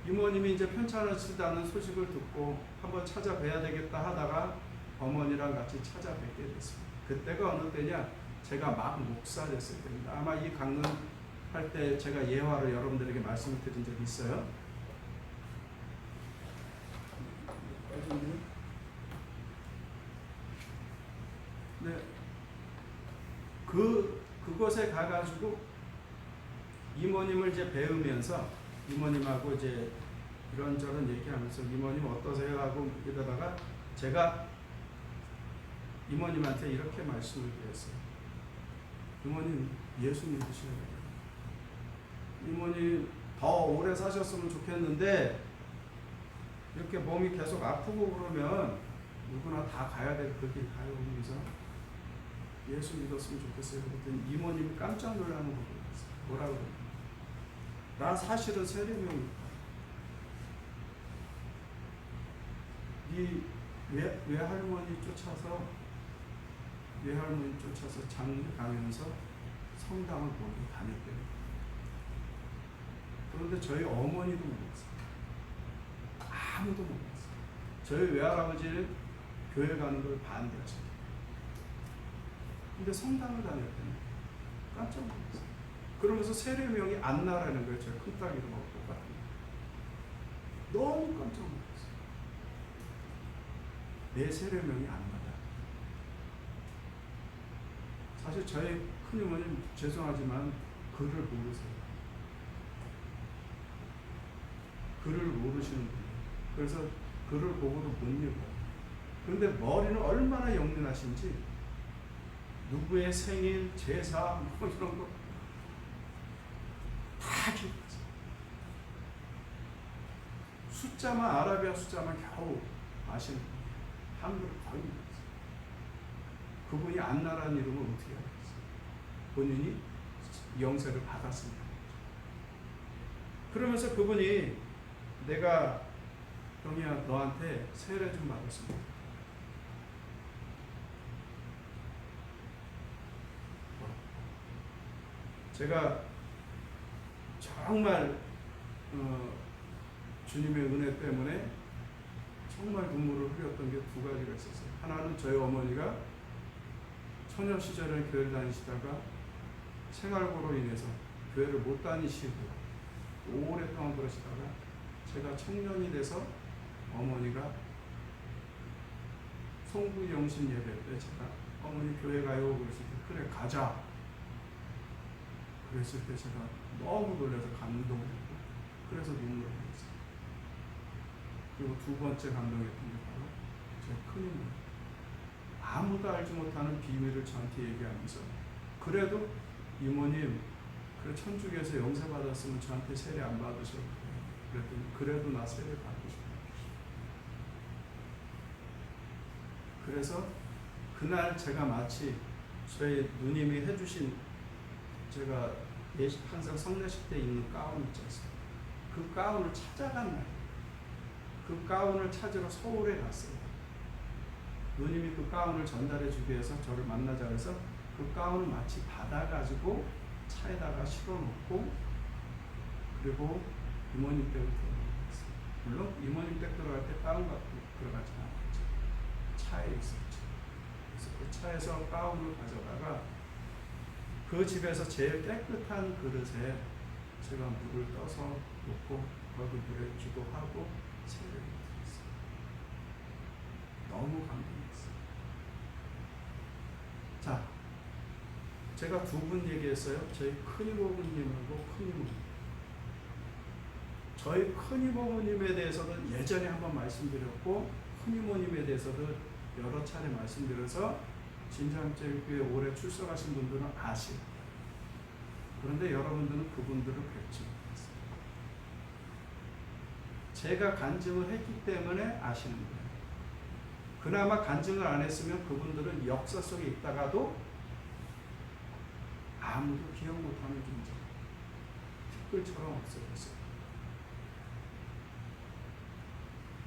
이모님이 이제 편찮으시다는 소식을 듣고 한번 찾아뵈야 되겠다 하다가 어머니랑 같이 찾아뵙게 됐습니다. 그때가 어느 때냐? 제가 막 목사 됐을 때입니다. 아마 이 강론 할 때 제가 예화를 여러분들에게 말씀을 드린 적이 있어요. 네. 그곳에 가가지고 이모님을 이제 배우면서 이모님하고 이제 이런저런 얘기하면서 이모님 어떠세요? 하고 이러다가 제가 이모님한테 이렇게 말씀을 드렸어요. 이모님 예수 믿으시는 이모님 더 오래 사셨으면 좋겠는데 이렇게 몸이 계속 아프고 그러면 누구나 다 가야 될 그 길 가요. 그래서 예수 믿었으면 좋겠어요. 그랬더니 이모님이 깜짝 놀라는 거 보였어요. 뭐라고 그래요? 나 사실은 세례명이다. 네 외할머니 쫓아서 장례 가면서 성당을 모두 다녔대요. 그런데 저희 어머니도 몰랐어요. 아무도 몰랐어요. 저희 외할아버지는 교회 가는 걸 반대하셨어요. 근데 성당을 다녔더니 깜짝 놀랐어요. 그러면서 세례명이 안나라는 거예요. 제 큰딸 이름하고 똑같은 거. 너무 깜짝 놀랐어요. 내 세례명이 안나다. 사실 저희 큰이모님 죄송하지만 글을 모르세요. 글을 모르시는 분이에요. 그래서 글을 보고도 못 읽어요. 그런데 머리는 얼마나 영민하신지 누구의 생일, 제사 뭐 이런 거 다 기억하세요. 숫자만 아라비아 숫자만 겨우 아시는 거예요. 한글을 거의 못했어요. 그분이 안나라는 이름을 어떻게 알았어요? 본인이 영세를 받았습니다. 그러면서 그분이 내가 형이야 너한테 세례 좀 받았습니다. 제가 정말 주님의 은혜 때문에 정말 눈물을 흘렸던 게 두 가지가 있었어요. 하나는 저희 어머니가 처녀 시절에 교회를 다니시다가 생활고로 인해서 교회를 못 다니시고 오랫동안 그러시다가 제가 청년이 돼서 어머니가 송구영신 예배 때 제가 어머니 교회 가요 그랬을 때 그래 가자. 그랬을 때 제가 너무 놀라서 감동했고 그래서 눈물을 흘렸어요. 그리고 두 번째 감동했던 게 바로 제 큰이모님. 아무도 알지 못하는 비밀을 저한테 얘기하면서 그래도 이모님 그래 천주교에서 영세받았으면 저한테 세례 안 받으셔도 돼요. 그랬더니 그래도 나 세례 받고 싶어요. 그래서 그날 제가 마치 저희 누님이 해주신 제가 항상 성례식 때 입는 가운 있지 않습니까? 그 가운을 찾아간 날, 그 가운을 찾으러 서울에 갔어요. 누님이 그 가운을 전달해 주기 위해서 저를 만나자 해서 그 가운을 마치 받아가지고 차에다가 실어놓고 그리고 이모님 댁을 들어갔어요. 물론 이모님 댁 들어갈 때 가운 갖고 들어가지 않았죠. 차에 있었죠. 그래서 그 차에서 가운을 가져다가 그 집에서 제일 깨끗한 그릇에 제가 물을 떠서 놓고 거기 물에 기도하고 세례를 드렸어요. 너무 감동했어요. 자, 제가 두 분 얘기했어요. 저희 큰이모님하고 큰이모님. 저희 큰이모님에 대해서는 예전에 한번 말씀드렸고 큰이모님에 대해서도 여러 차례 말씀드려서 진장제일교회 오래 출석하신 분들은 아시고 그런데 여러분들은 그분들을 뵙지 못했어요. 제가 간증을 했기 때문에 아시는 거예요. 그나마 간증을 안 했으면 그분들은 역사 속에 있다가도 아무도 기억 못하는 존재, 티끌처럼 없어졌어요.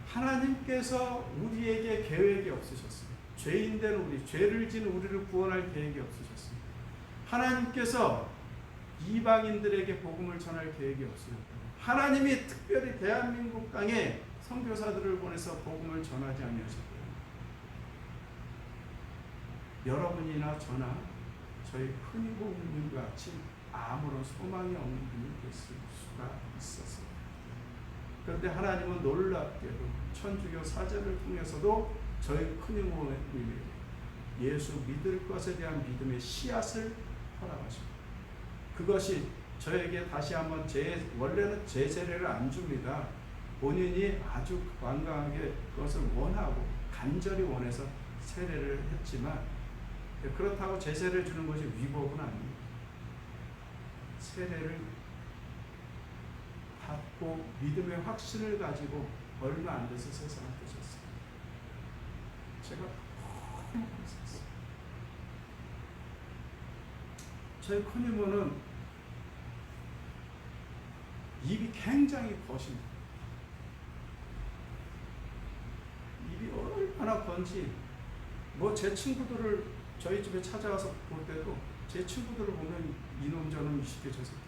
하나님께서 우리에게 계획이 없으셨어요. 죄인된 우리, 죄를 지은 우리를 구원할 계획이 없으셨습니다. 하나님께서 이방인들에게 복음을 전할 계획이 없으셨다. 하나님이 특별히 대한민국 땅에 선교사들을 보내서 복음을 전하지 아니하셨고요. 여러분이나 저나 저희 큰이모님 같이 아무런 소망이 없는 분이 됐을 수가 있었어요. 그런데 하나님은 놀랍게도 천주교 사제를 통해서도 저희 큰이모님에게 예수 믿을 것에 대한 믿음의 씨앗을 허락하십니다. 그것이 저에게 다시 한번 원래는 제 세례를 안 줍니다. 본인이 아주 완강하게 그것을 원하고 간절히 원해서 세례를 했지만 그렇다고 제 세례를 주는 것이 위법은 아닙니다. 세례를 받고 믿음의 확신을 가지고 얼마 안 돼서 세상을 떠셨어요. 제가 너무 감사했어요. 저희 큰이모는 입이 굉장히 거십니다. 입이 얼마나 건지 뭐 제 친구들을 저희 집에 찾아와서 볼 때도 제 친구들을 보면 이놈 저놈 이시게 저 새끼.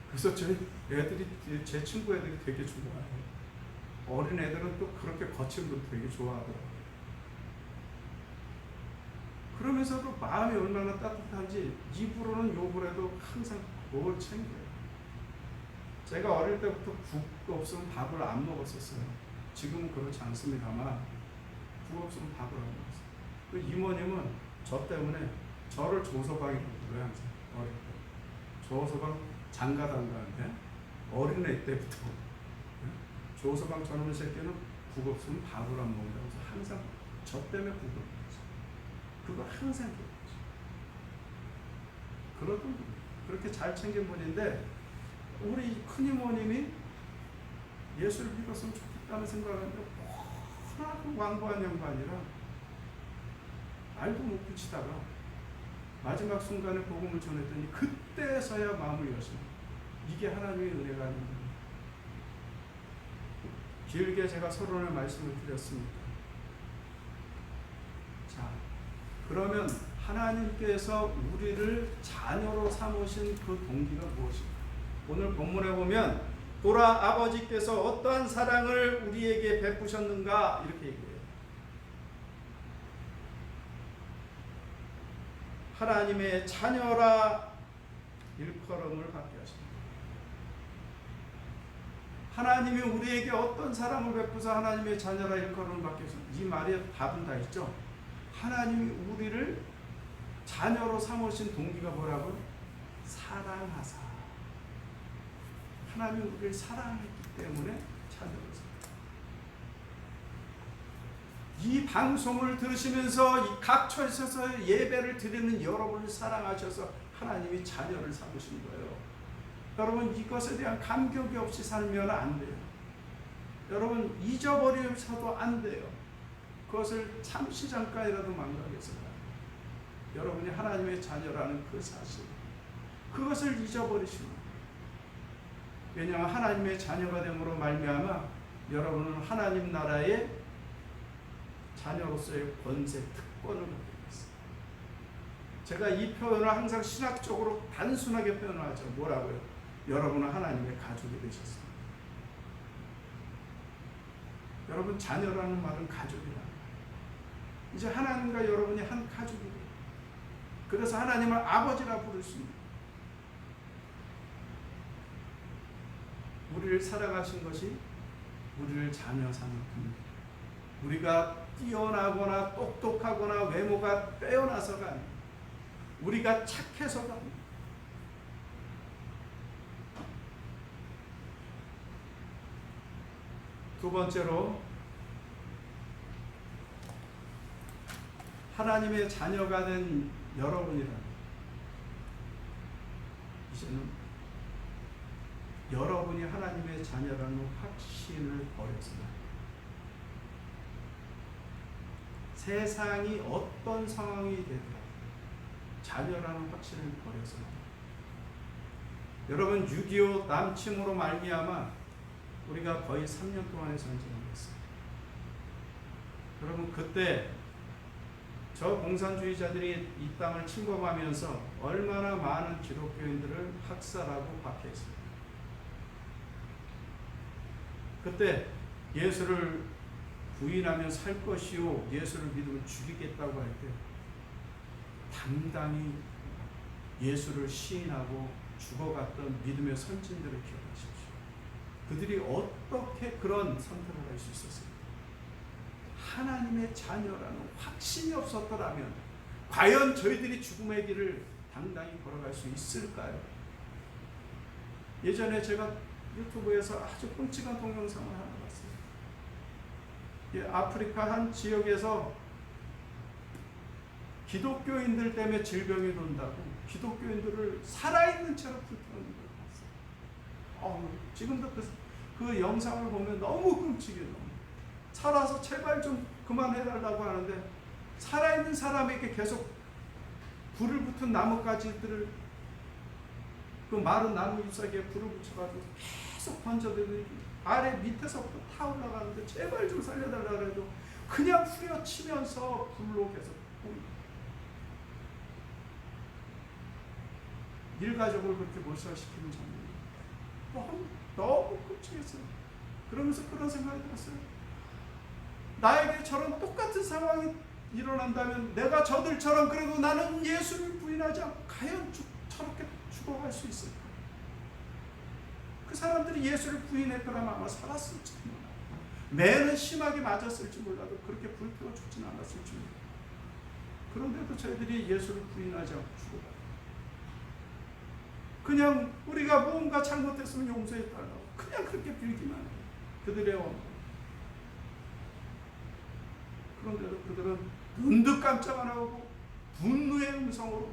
그래서 저희 애들이 제 친구 애들이 되게 좋아해요. 어린 애들은 또 그렇게 거친 분 되게 좋아하더라고요. 그러면서도 마음이 얼마나 따뜻한지 입으로는 욕을 해도 항상 뭘 챙겨요. 제가 어릴 때부터 국 없으면 밥을 안 먹었었어요. 지금은 그렇지 않습니다만 국 없으면 밥을 안 먹었어요. 그 이모님은 저 때문에 저를 조서방이라고 불러요. 항상 어릴 때. 조서방 장가단가인데 어린애 때부터 조서방 저놈의 새끼는 국 없으면 밥을 안 먹는다고 해서 항상 저 때문에 국을 먹었어요. 그걸 항상 기억하죠. 그러던 그렇게 잘 챙긴 분인데 우리 큰이모님이 예수를 믿었으면 좋겠다는 생각하는데 하나도 완고한 양반이라 알도 못 붙이다가 마지막 순간에 복음을 전했더니 그때서야 마음을 여십니다. 이게 하나님의 은혜가 아닙니다. 길게 제가 서론의 말씀을 드렸습니다. 자, 그러면 하나님께서 우리를 자녀로 삼으신 그 동기가 무엇입니까? 오늘 본문에 보면 보라 아버지께서 어떠한 사랑을 우리에게 베푸셨는가 이렇게 얘기해요. 하나님의 자녀라 일컬음을 받게 하십니다. 하나님이 우리에게 어떤 사랑을 베푸사 하나님의 자녀라 일컬음을 받게 하십니다. 이 말에 답은 다 있죠. 하나님이 우리를 자녀로 삼으신 동기가 뭐라고요? 사랑하사. 하나님 우리를 사랑했기 때문에 자녀를 이 방송을 들으시면서 이 각처에서 예배를 드리는 여러분을 사랑하셔서 하나님이 자녀를 삼으신 거예요. 여러분 이것에 대한 감격이 없이 살면 안 돼요. 여러분 잊어버려서도 안 돼요. 그것을 잠시 잠깐이라도 망각해서가 여러분이 하나님의 자녀라는 그 사실, 그것을 잊어버리시면, 왜냐하면 하나님의 자녀가 됨으로 말미암아 여러분은 하나님 나라의 자녀로서의 권세, 특권을 갖게 됐어요. 제가 이 표현을 항상 신학적으로 단순하게 표현하죠. 뭐라고요? 여러분은 하나님의 가족이 되셨습니다. 여러분 자녀라는 말은 가족이라. 이제 하나님과 여러분이 한 가족이에요. 그래서 하나님을 아버지라 부를 수 있는, 우리를 사랑하신 것이 우리를 자녀 삼을 뿐입니다. 우리가 뛰어나거나 똑똑하거나 외모가 빼어나서가 아닙니다. 우리가 착해서가 아닙니다. 두 번째로 하나님의 자녀가 된 여러분이라면 이제는 여러분이 하나님의 자녀라는 확신을 버려서는 세상이 어떤 상황이 되더라도 자녀라는 확신을 버려서는, 여러분 6.25 남침으로 말미암아 우리가 거의 3년 동안의 전쟁을 했어요. 여러분 그때 저 공산주의자들이 이 땅을 침범하면서 얼마나 많은 기독교인들을 학살하고 박해했어요. 그때 예수를 부인하면 살 것이요 예수를 믿으면 죽이겠다고 할 때 당당히 예수를 시인하고 죽어갔던 믿음의 선진들을 기억하십시오. 그들이 어떻게 그런 선택을 할 수 있었을까? 하나님의 자녀라는 확신이 없었더라면 과연 저희들이 죽음의 길을 당당히 걸어갈 수 있을까요? 예전에 제가 유튜브에서 아주 끔찍한 동영상을 하나 봤어요. 아프리카 한 지역에서 기독교인들 때문에 질병이 돈다고 기독교인들을 살아있는 채로 불태우는 걸 봤어요. 지금도 그 영상을 보면 너무 끔찍해요. 살아서 제발 좀 그만해달라고 하는데 살아있는 사람에게 계속 불을 붙은 나뭇가지들을, 그 마른 나무 잎사귀에 불을 붙여가지고 계속 던져대더니 아래 밑에서부터 타 올라가는데 제발 좀 살려달라고 해도 그냥 후려치면서 불로 계속 봅니다. 일가족을 그렇게 몰살시키는 장면이 너무 끔찍했어요. 그러면서 그런 생각이 들었어요. 나에게 저런 똑같은 상황이 일어난다면 내가 저들처럼 그래도 나는 예수를 부인하지 않고 과연 저렇게 죽어갈 수 있을까? 그 사람들이 예수를 부인했더라면 아마 살았을지 몰라도, 매는 심하게 맞았을지 몰라도 그렇게 불태워 죽진 않았을지 몰라도, 그런데도 저희들이 예수를 부인하지 않고 죽어가요. 그냥 우리가 뭔가 잘못했으면 용서해달라고 그냥 그렇게 빌기만 해요. 그들의 원망. 그런데도 그들은 눈도 깜짝 안 하고 분노의 음성으로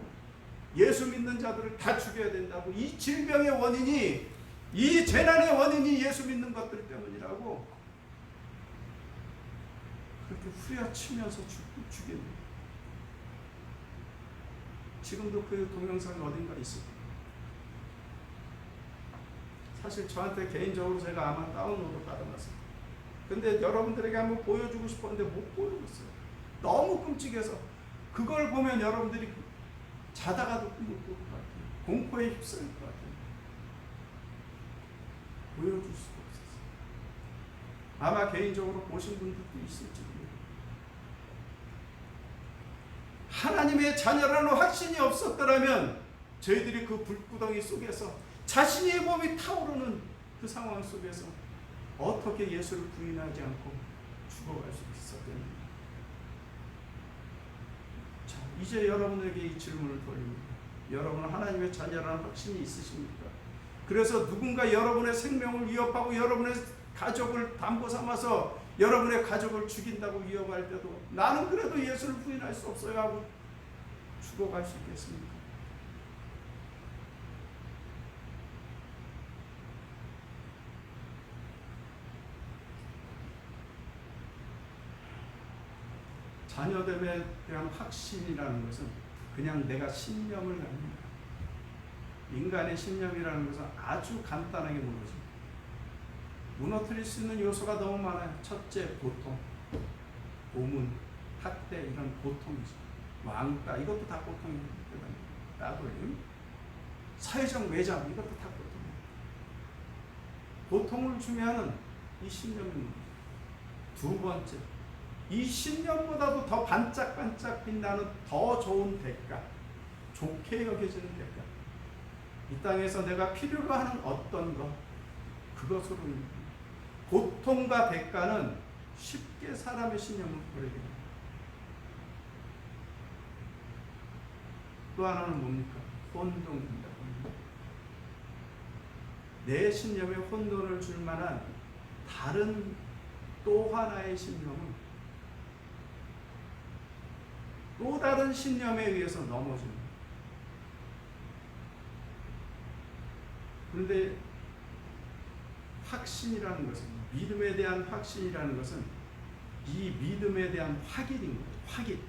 예수 믿는 자들을 다 죽여야 된다고, 이 질병의 원인이, 이 재난의 원인이 예수 믿는 것들 때문이라고 그렇게 후려치면서 죽입니다. 지금도 그 동영상이 어딘가 있습니다. 사실 저한테 개인적으로 제가 아마 다운로드 받아놨어요. 근데 여러분들에게 한번 보여주고 싶었는데 못 보여줬어요. 너무 끔찍해서 그걸 보면 여러분들이 자다가도 꿈을 꿀 것 같아요. 공포에 휩쓸릴 것 같아요. 보여줄 수가 없었어요. 아마 개인적으로 보신 분들도 있을지 모르겠어요. 하나님의 자녀라는 확신이 없었더라면 저희들이 그 불구덩이 속에서 자신의 몸이 타오르는 그 상황 속에서 어떻게 예수를 부인하지 않고 죽어갈 수 있었겠는가? 자, 이제 여러분에게 이 질문을 돌립니다. 여러분은 하나님의 자녀라는 확신이 있으십니까? 그래서 누군가 여러분의 생명을 위협하고 여러분의 가족을 담보 삼아서 여러분의 가족을 죽인다고 위협할 때도 나는 그래도 예수를 부인할 수 없어요 하고 죽어갈 수 있겠습니까? 자녀됨에 대한 확신이라는 것은 그냥 내가 신념을 갖는다. 인간의 신념이라는 것은 아주 간단하게 무너집니다. 무너뜨릴 수 있는 요소가 너무 많아요. 첫째, 고통, 고문, 학대 이런 고통이죠. 왕따 이것도 다 고통입니다. 따돌림, 사회적 매장 이것도 다 고통입니다. 고통을 주면은 이 신념이 무너집니다. 두 번째, 이 신념보다도 더 반짝반짝 빛나는 더 좋은 대가, 좋게 여겨지는 대가. 이 땅에서 내가 필요로 하는 어떤 것, 그것으로 고통과 대가는 쉽게 사람의 신념을 버리게 됩니다. 또 하나는 뭡니까? 혼돈입니다. 내 신념에 혼돈을 줄 만한 다른 또 하나의 신념은 또 다른 신념에 의해서 넘어집니다. 그런데 확신이라는 것은, 믿음에 대한 확신이라는 것은 이 믿음에 대한 확인인 거예요. 확인.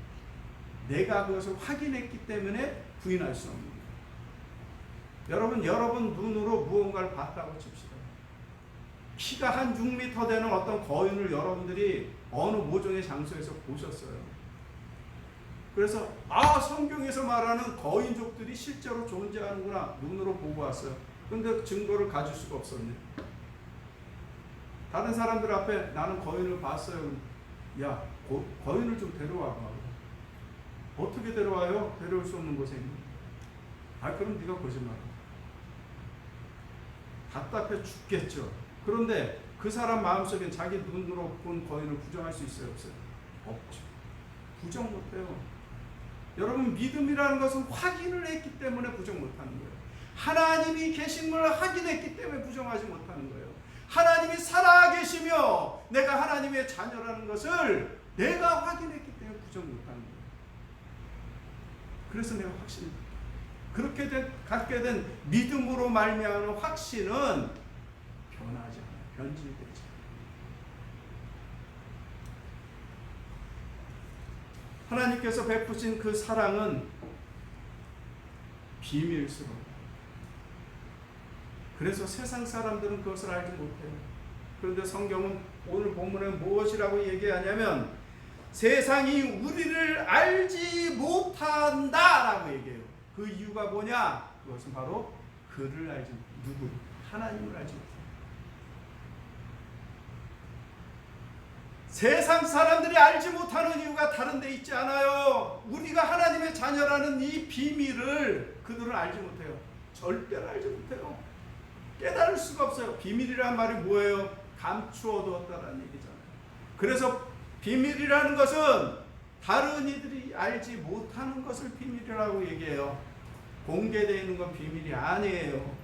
내가 그것을 확인했기 때문에 부인할 수 없는 거예요. 여러분 눈으로 무언가를 봤다고 칩시다. 키가 한 6m 되는 어떤 거인을 여러분들이 어느 모종의 장소에서 보셨어요. 그래서 성경에서 말하는 거인족들이 실제로 존재하는구나 눈으로 보고 왔어요. 근데 증거를 가질 수가 없었네. 다른 사람들 앞에 나는 거인을 봤어요. 야, 거인을 좀 데려와봐. 어떻게 데려와요? 데려올 수 없는 곳에 있는. 그럼 네가 거짓말이야. 답답해 죽겠죠. 그런데 그 사람 마음속엔 자기 눈으로 본 거인을 부정할 수 있어요? 없어요? 없죠. 부정 못해요. 여러분, 믿음이라는 것은 확인을 했기 때문에 부정 못하는 거예요. 하나님이 계신 걸 확인했기 때문에 부정하지 못하는 거예요. 하나님이 살아계시며 내가 하나님의 자녀라는 것을 내가 확인했기 때문에 부정 못하는 거예요. 그래서 내가 확신, 그렇게 갖게 된 믿음으로 말미암은 확신은 변하지 않아요. 변질되지 않아요. 하나님께서 베푸신 그 사랑은 비밀스러워요. 그래서 세상 사람들은 그것을 알지 못해요. 그런데 성경은 오늘 본문에 무엇이라고 얘기하냐면 세상이 우리를 알지 못한다라고 얘기해요. 그 이유가 뭐냐? 그것은 바로 그를 알지 못해요. 누구? 하나님을 알지 못해요. 세상 사람들이 알지 못하는 이유가 다른 데 있지 않아요. 우리가 하나님의 자녀라는 이 비밀을 그들은 알지 못해요. 절대로 알지 못해요. 깨달을 수가 없어요. 비밀이란 말이 뭐예요? 감추어 두었다는 얘기잖아요. 그래서 비밀이라는 것은 다른 이들이 알지 못하는 것을 비밀이라고 얘기해요. 공개되어 있는 건 비밀이 아니에요.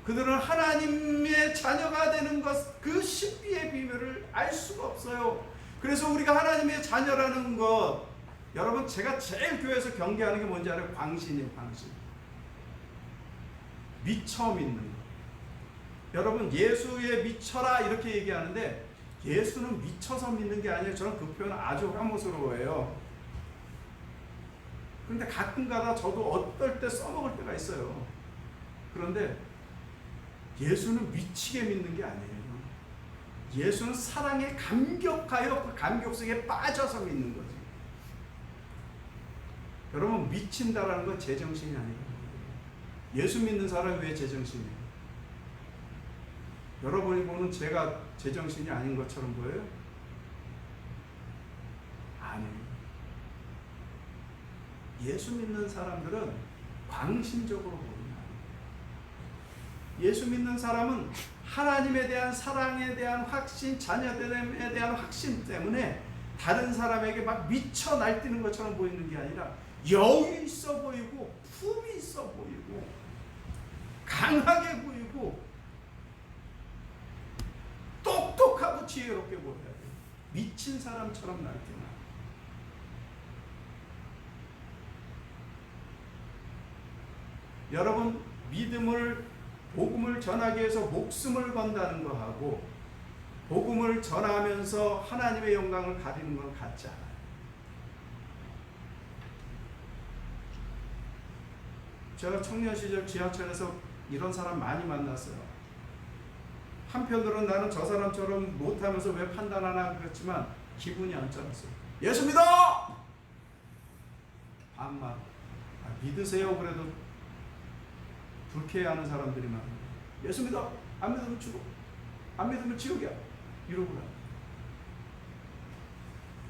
그들은 하나님의 자녀가 되는 것, 그 신비의 비밀을 알 수가 없어요. 그래서 우리가 하나님의 자녀라는 것, 여러분 제가 제일 교회에서 경계하는 게 뭔지 알아요? 광신이에요. 광신. 미처 믿는 것. 여러분 예수에 미쳐라 이렇게 얘기하는데 예수는 미쳐서 믿는 게 아니에요. 저는 그 표현 아주 혐오스러워해요. 그런데 가끔가다 저도 어떨 때 써먹을 때가 있어요. 그런데 예수는 미치게 믿는 게 아니에요. 예수는 사랑에 감격하여 그 감격 속에 빠져서 믿는 거지. 여러분 미친다라는 건 제정신이 아니거든요. 예수 믿는 사람이 왜 제정신이에요? 여러분이 보는 제가 제정신이 아닌 것처럼 보여요? 아니에요. 예수 믿는 사람들은 광신적으로 보는 거예요. 예수 믿는 사람은 하나님에 대한 사랑에 대한 확신, 자녀됨에 대한 확신 때문에 다른 사람에게 막 미쳐 날뛰는 것처럼 보이는 게 아니라 여유 있어 보이고 품이 있어 보이고 강하게 보이고 똑똑하고 지혜롭게 보여야 돼. 미친 사람처럼 날뛰나. 여러분, 복음을 전하기 위해서 목숨을 건다는 거하고 복음을 전하면서 하나님의 영광을 가리는 건 같지 않아요. 제가 청년 시절 지하철에서 이런 사람 많이 만났어요. 한편으로는 나는 저 사람처럼 못하면서 왜 판단하나 그랬지만 기분이 안 좋았어요. 예수 믿어! 반말. 믿으세요 그래도 불쾌해하는 사람들이 많아요. 예수 믿어! 안 믿으면 죽어. 안 믿으면 지옥이야. 이러고 가.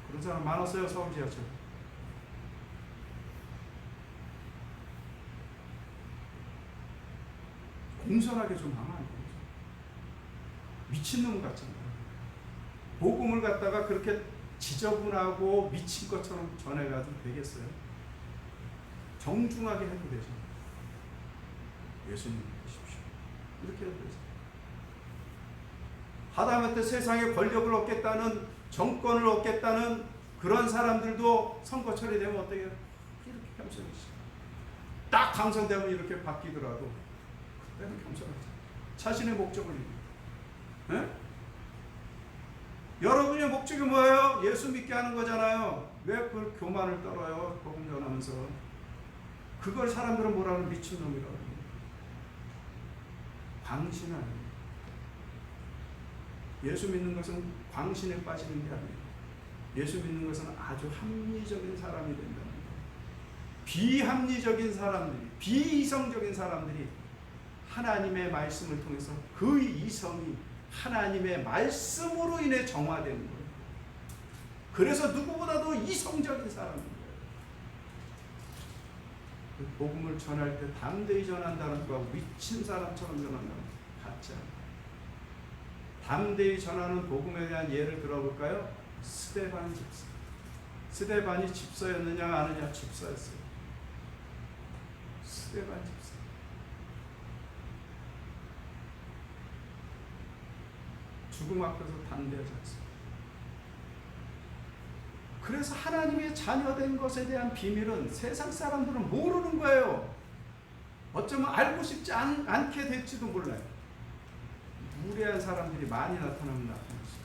그런 사람 많았어요. 서울 지하철. 공손하게 좀 하면 안 되죠. 미친놈 같잖아요. 복음을 갖다가 그렇게 지저분하고 미친 것처럼 전해가도 되겠어요? 정중하게 해도 되죠. 예수님 믿으십시오. 이렇게 해도 되죠. 하다못해 세상에 권력을 얻겠다는, 정권을 얻겠다는 그런 사람들도 선거철이 되면 어떻게 해요? 이렇게 겸손해지죠. 딱 당선되면 이렇게 바뀌더라도 그때는 겸손하죠. 자신의 목적을 이루고. 여러분의 목적이 뭐예요? 예수 믿게 하는 거잖아요. 왜 그 교만을 떨어요? 복음 전하면서. 그걸 사람들은 뭐라는 미친놈이라고 합니다. 광신 아닙니다. 예수 믿는 것은 광신에 빠지는 게 아니에요. 예수 믿는 것은 아주 합리적인 사람이 된다는 거예요. 비합리적인 사람들이, 비이성적인 사람들이 하나님의 말씀을 통해서 그 이성이 하나님의 말씀으로 인해 정화되는 거예요. 그래서 누구보다도 이성적인 사람인 거예요. 그 복음을 전할 때 담대히 전한다는 거하고 미친 사람처럼 전한다는 거 같지 않아요. 담대히 전하는 복음에 대한 예를 들어볼까요? 스데반 집사. 스데반이 집사였느냐 아느냐? 집사였어요. 스데반 집사. 죽음 앞에서 담대하지 않습니다. 그래서 하나님의 자녀된 것에 대한 비밀은 세상 사람들은 모르는 거예요. 어쩌면 알고 싶지 않게 될지도 몰라요. 무례한 사람들이 많이 나타나면 나타났어요.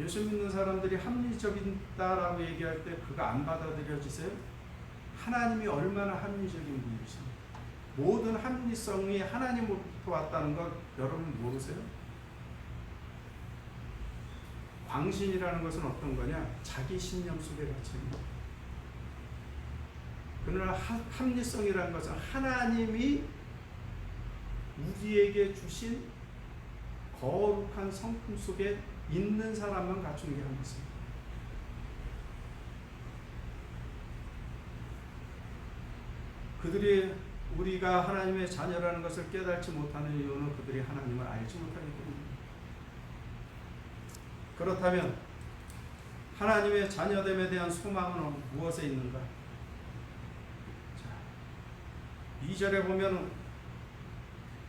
예수 믿는 사람들이 합리적이다라고 얘기할 때 그거 안 받아들여지세요? 하나님이 얼마나 합리적인 분이십니까? 모든 합리성이 하나님으로부터 왔다는 걸 여러분 모르세요? 광신이라는 것은 어떤 거냐? 자기 신념 속에 갇혀있는 거예요. 그러나 합리성이라는 것은 하나님이 우리에게 주신 거룩한 성품 속에 있는 사람만 갖춘 게 합리성입니다. 그들이 우리가 하나님의 자녀라는 것을 깨닫지 못하는 이유는 그들이 하나님을 알지 못하기 때문입니다. 그렇다면 하나님의 자녀됨에 대한 소망은 무엇에 있는가? 자, 2절에 보면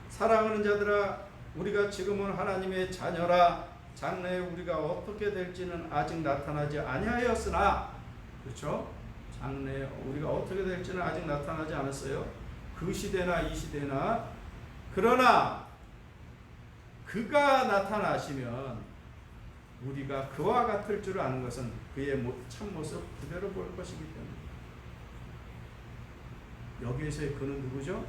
사랑하는 자들아 우리가 지금은 하나님의 자녀라 장래에 우리가 어떻게 될지는 아직 나타나지 아니하였으나 그렇죠? 장래에 우리가 어떻게 될지는 아직 나타나지 않았어요. 그 시대나 이 시대나 그러나 그가 나타나시면 우리가 그와 같을 줄 아는 것은 그의 참모습 그대로 볼 것이기 때문에 여기에서의 그는 누구죠?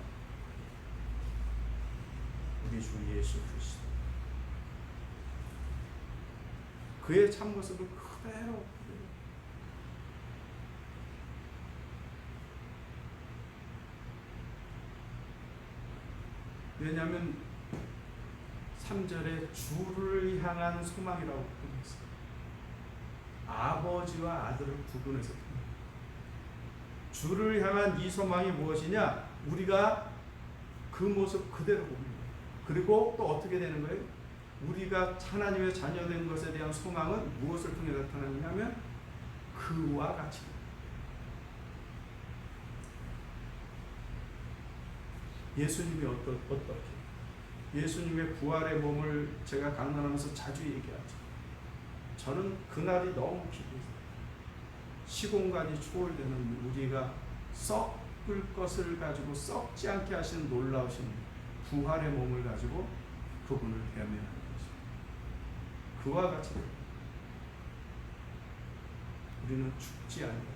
우리 주 예수 그리스도. 그의 참모습을 그대로 왜냐하면 3절에 주를 향한 소망이라고 표현했어요. 아버지와 아들을 구분해서 표현해요. 주를 향한 이 소망이 무엇이냐? 우리가 그 모습 그대로 보는 거예요. 그리고 또 어떻게 되는 거예요? 우리가 하나님의 자녀된 것에 대한 소망은 무엇을 통해 나타나느냐면 그와 같이 예수님이 어떻게 예수님의 부활의 몸을 제가 강론하면서 자주 얘기하죠. 저는 그날이 너무 기쁘세요. 시공간이 초월되는 우리가 썩을 것을 가지고 썩지 않게 하시는 놀라우신 부활의 몸을 가지고 그분을 대면하는 것입니다. 그와 같이 우리는 죽지 않고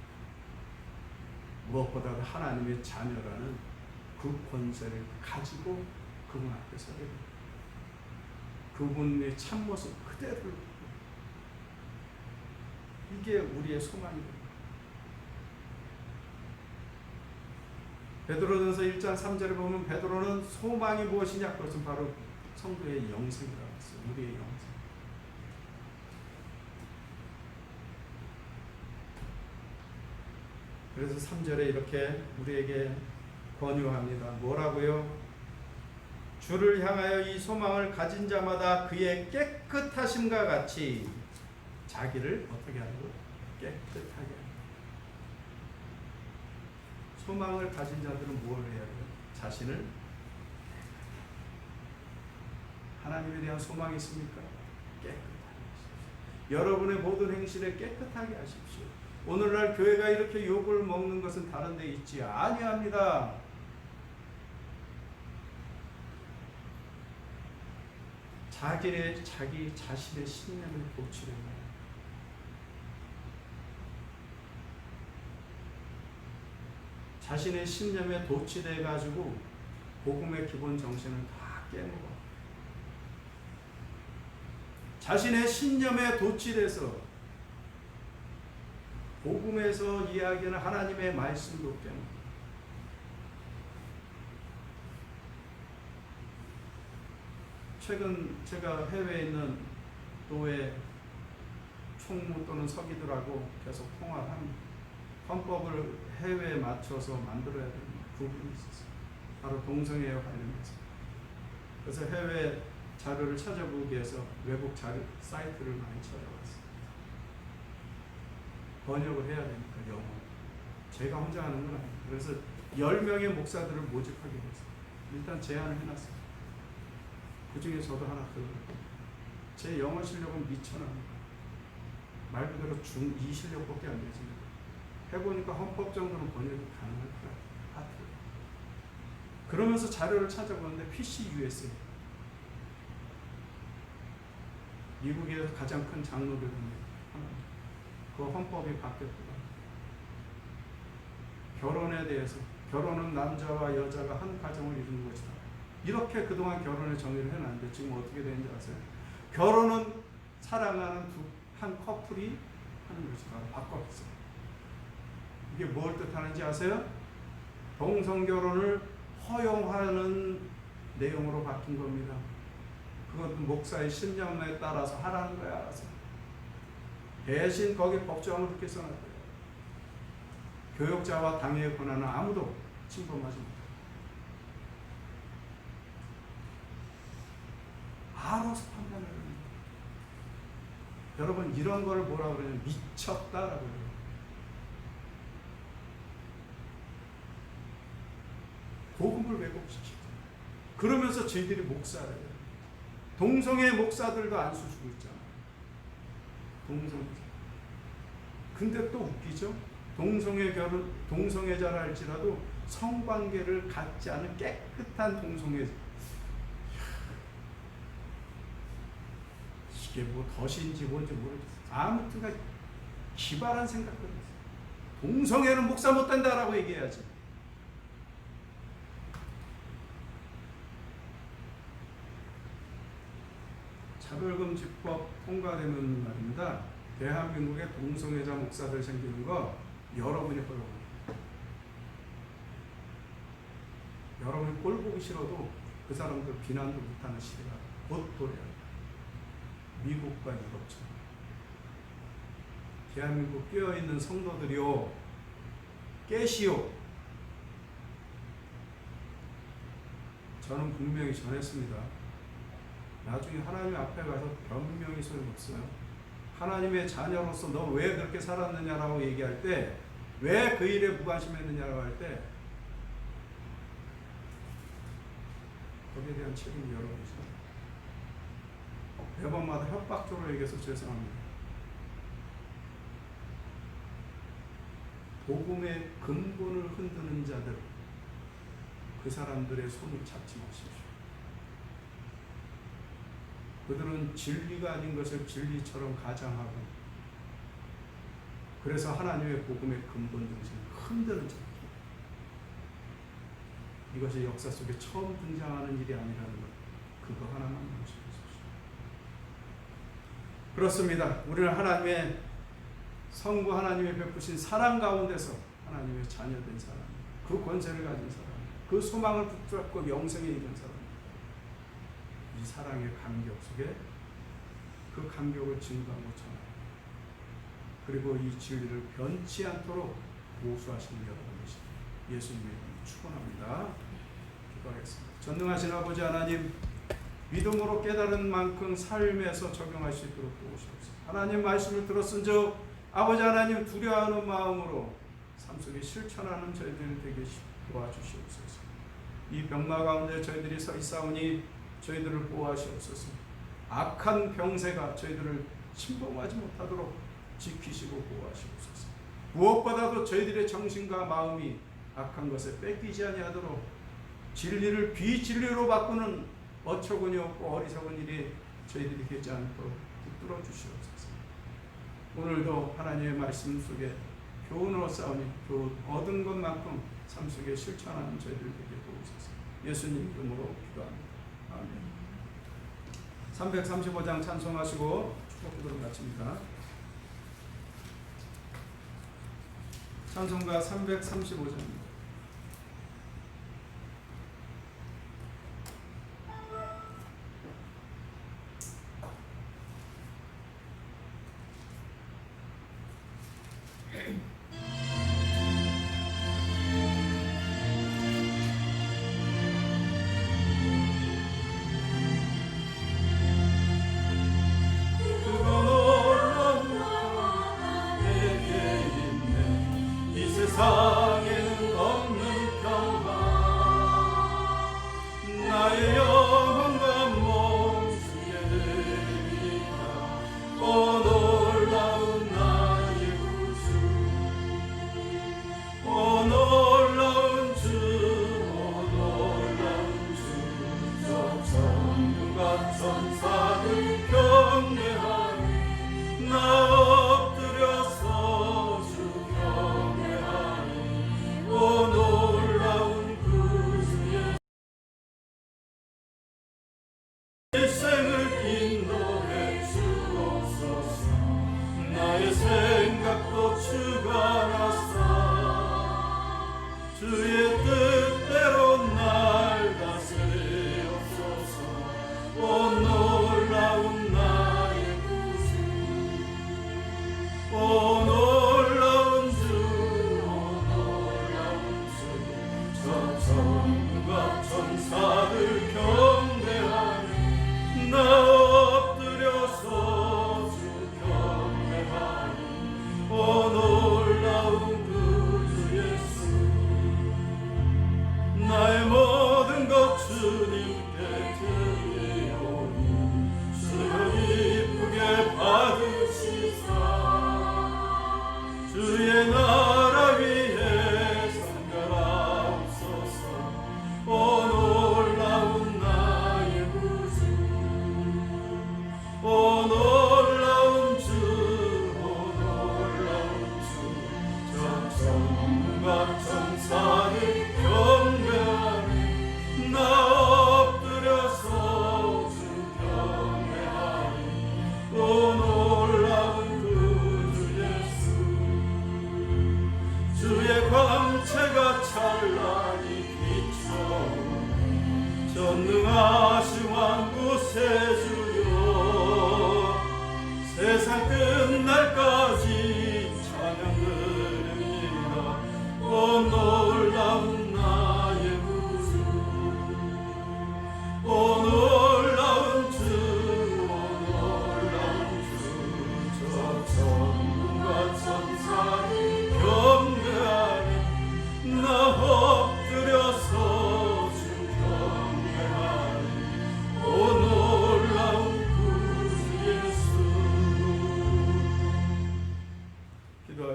무엇보다도 하나님의 자녀라는 그 권세를 가지고 그분 앞에 서게 됩니다. 그분의 참모습 그대로 이게 우리의 소망입니다. 베드로전서 1장 3절에 보면 베드로는 소망이 무엇이냐? 그것은 바로 성도의 영생이라고 했어요. 우리의 영생. 그래서 3절에 이렇게 우리에게 권유합니다. 뭐라고요? 주를 향하여 이 소망을 가진 자마다 그의 깨끗하심과 같이 자기를 어떻게 하고 깨끗하게 합니다. 소망을 가진 자들은 뭘 해야 돼요? 자신을 하나님에 대한 소망이 있습니까? 깨끗하게 하십시오. 여러분의 모든 행실에 깨끗하게 하십시오. 오늘날 교회가 이렇게 욕을 먹는 것은 다른 데 있지 아니합니다. 자기 자신의 신념을 고치는 거예요. 자신의 신념에 도취돼 가지고 복음의 기본 정신을 다 깨먹어. 자신의 신념에 도취돼서 복음에서 이야기하는 하나님의 말씀도 깨먹어. 최근 제가 해외에 있는 교회 총무 또는 서기들하고 계속 통화를 합니다. 헌법을 해외에 맞춰서 만들어야 되는 부분이 있었어요. 바로 동성애와 관련해서. 그래서 해외 자료를 찾아보기 위해서 외국 자료 사이트를 많이 찾아봤어요. 번역을 해야 되니까 영어. 제가 혼자 하는 건 아니에요. 그래서 10명의 목사들을 모집하게 됐어요. 일단 제안을 해놨어요. 그 중에 저도 하나 제 영어 실력은 미천합니다. 말 그대로 중2 실력밖에 안 되지. 해보니까 헌법 정도는 번역이 가능할 것 같아요. 그러면서 자료를 찾아보는데 PCUSA 미국에서 가장 큰 장로교회입니다. 그 헌법이 바뀌었구나. 결혼에 대해서 결혼은 남자와 여자가 한 가정을 이루는 것이다. 이렇게 그동안 결혼의 정의를 해놨는데 지금 어떻게 되는지 아세요? 결혼은 사랑하는 한 커플이 하는 것이다. 바꿨어요. 이게 뭘 뜻하는지 아세요? 동성결혼을 허용하는 내용으로 바뀐 겁니다. 그것은 목사의 신념에 따라서 하라는 거야, 알아서. 대신 거기 법조항을 그렇게 써놨어요. 교역자와 당의 권한은 아무도 침범하지 못해요. 알아서 판단을 합니다. 여러분 이런 걸 뭐라 그러냐면 미쳤다라고 해요. 복음을 왜곡시키죠. 그러면서 저희들이 목사를 해요. 동성애 목사들도 안수 주고 있잖아요. 동성애자. 근데 또 웃기죠. 동성애자라 할지라도 성관계를 갖지 않은 깨끗한 동성애자. 이게 뭐 덫인지 뭔지 모르겠어요. 아무튼가 기발한 생각들이 있어요. 동성애는 목사 못 된다라고 얘기해야지. 차별금지법 통과되는 날입니다. 대한민국에 동성애자 목사들 생기는 거 여러분이 허용합니다. 여러분이 꼴 보기 싫어도 그 사람들 비난도 못하는 시대가 곧 도래합니다. 미국과 유럽처럼. 대한민국 깨어있는 성도들이요, 깨시오. 저는 분명히 전했습니다. 나중에 하나님 앞에 가서 변명이 소용없어요. 하나님의 자녀로서 너 왜 그렇게 살았느냐라고 얘기할 때, 왜 그 일에 무관심했느냐라고 할 때, 거기에 대한 책임이 여러분이죠. 매번마다 협박적으로 얘기해서 죄송합니다. 복음의 근본을 흔드는 자들, 그 사람들의 손을 잡지 마십시오. 그들은 진리가 아닌 것을 진리처럼 가장하고, 그래서 하나님의 복음의 근본 정신을 흔드는 자들. 이것이 역사 속에 처음 등장하는 일이 아니라는 것, 그거 하나만 명심하십시오. 그렇습니다. 우리는 하나님의 성부 하나님의 베푸신 사랑 가운데서 하나님의 자녀된 사람, 그 권세를 가진 사람, 그 소망을 붙잡고 영생에 이른 사람, 이 사랑의 감격 속에 그 감격을 증거하고 전하고, 그리고 이 진리를 변치 않도록 보수하시는 여러분이십니다. 예수님의 이름으로 축원합니다. 기도하겠습니다. 전능하신 아버지 하나님, 믿음으로 깨달은 만큼 삶에서 적용할 수 있도록 도우시옵소서. 하나님 말씀을 들었은즉 아버지 하나님 두려워하는 마음으로 삶 속에 실천하는 저희들 되게 도와주시옵소서. 이 병마 가운데 저희들이 서 있사오니 저희들을 보호하시옵소서. 악한 병세가 저희들을 침범하지 못하도록 지키시고 보호하시옵소서. 무엇보다도 저희들의 정신과 마음이 악한 것에 뺏기지 아니하도록 진리를 비진리로 바꾸는 어처구니 없고 어리석은 일이 저희들이 되지 않도록 붙들어 주시옵소서. 오늘도 하나님의 말씀 속에 교훈을 얻사오니 교훈 얻은 것만큼 삶 속에 실천하는 저희들 되게 도우소서. 예수님 이름으로 기도합니다. 아멘. 335장 찬송하시고 축복 기도를 마칩니다. 찬송가 335장입니다. 세상에는 없는 평화, 나의 영혼과 몸 주게 되리라. 오 놀라운 나의 구주, 오 놀라운 주, 오 놀라운 주. 저 천군과 천사들 경배하니 나 엎드려서 오 놀라운 구주의 일생을 인도해 주옵소서. 나의 생각도 주가 알았사. 주의 뜻대로 날 다스리옵소서. 오 놀라운 나의 구주, 오 놀라운 주, 천군과 천사들 경배하니 나 엎드려서 주 경배하니 오 놀라운 구주 예수. 나의 모든 것 주님께 드리오니 주여 기쁘게 받으시사.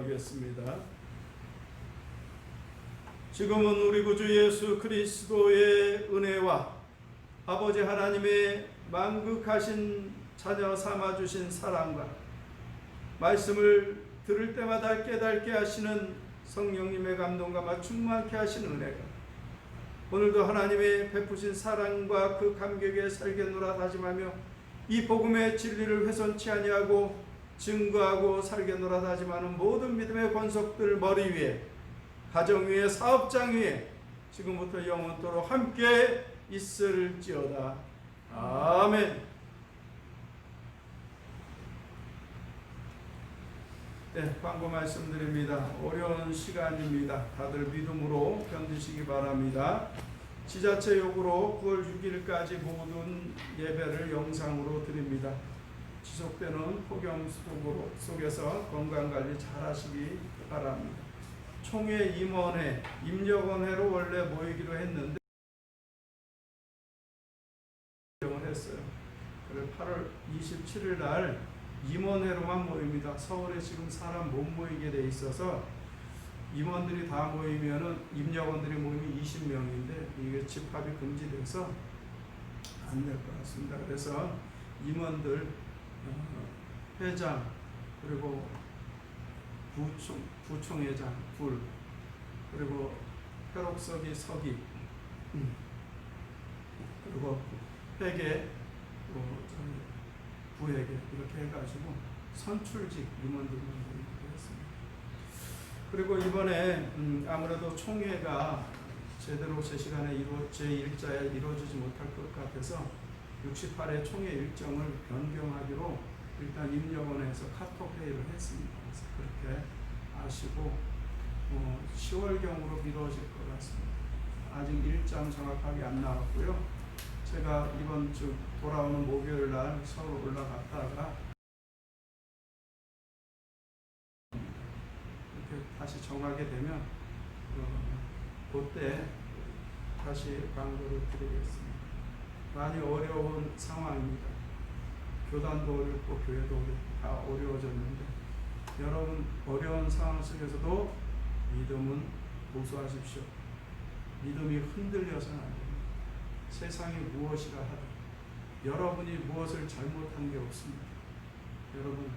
기도하겠습니다. 지금은 우리 구주 예수 그리스도의 은혜와 아버지 하나님의 만극하신 자녀 삼아주신 사랑과 말씀을 들을 때마다 깨닫게 하시는 성령님의 감동과 충만케 하신 은혜가 오늘도 하나님의 베푸신 사랑과 그 감격에 살겠노라 다짐하며 이 복음의 진리를 훼손치 아니하고 증거하고 살겠노라 다짐하는 모든 믿음의 권속들 머리 위에 가정 위에 사업장 위에 지금부터 영원토록 함께 있을지어다. 아멘. 네, 광고 말씀드립니다. 어려운 시간입니다. 다들 믿음으로 견디시기 바랍니다. 지자체 요구로 9월 6일까지 모든 예배를 영상으로 드립니다. 지속되는 폭염 속에서 건강관리 잘 하시기 바랍니다. 총회 임원회, 임력원회로 원래 모이기로 했는데 했어요. 그래서 8월 27일 날 임원회로만 모입니다. 서울에 지금 사람 못 모이게 돼 있어서 임원들이 다 모이면은 임력원들이 모이면 20명인데 이게 집합이 금지돼서 안 될 것 같습니다. 그래서 임원들, 회장, 그리고 부총회장 둘, 그리고 회록서기 서기, 그리고 회계, 부회계 이렇게 해가지고 선출직 임원들만 모이기로 했습니다. 그리고 이번에 아무래도 총회가 제대로 제 시간에 제 일자에 이루어지지 못할 것 같아서 68회 총회 일정을 변경하기로 일단 임력원에서 카톡 회의를 했습니다. 그래서 그렇게 아시고 10월경으로 미뤄질 것 같습니다. 아직 일정 정확하게 안 나왔고요. 제가 이번 주 돌아오는 목요일 날 서울 올라갔다가 이렇게 다시 정하게 되면 그때 다시 광고를 드리겠습니다. 많이 어려운 상황입니다. 교단도 어렵고 교회도 어렵고 다 어려워졌는데 여러분 어려운 상황 속에서도 믿음은 고수하십시오. 믿음이 흔들려서는 안 됩니다. 세상이 무엇이라 하든 여러분이 무엇을 잘못한 게 없습니다. 여러분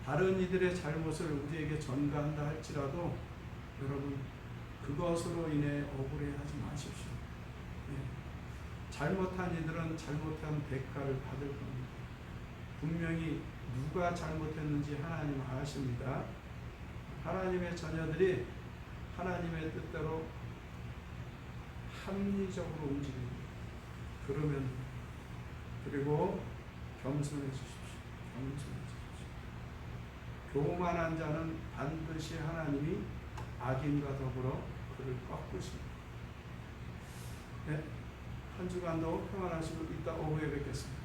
다른 이들의 잘못을 우리에게 전가한다 할지라도 여러분 그것으로 인해 억울해하지 마십시오. 잘못한 이들은 잘못한 대가를 받을 겁니다. 분명히 누가 잘못했는지 하나님 아십니다. 하나님의 자녀들이 하나님의 뜻대로 합리적으로 움직입니다. 그러면 그리고 겸손해 주십시오. 겸손해 주십시오. 교만한 자는 반드시 하나님이 악인과 더불어 그를 꺾으십니다. 네, 한 주간도 평안하시고 이따 오후에 뵙겠습니다.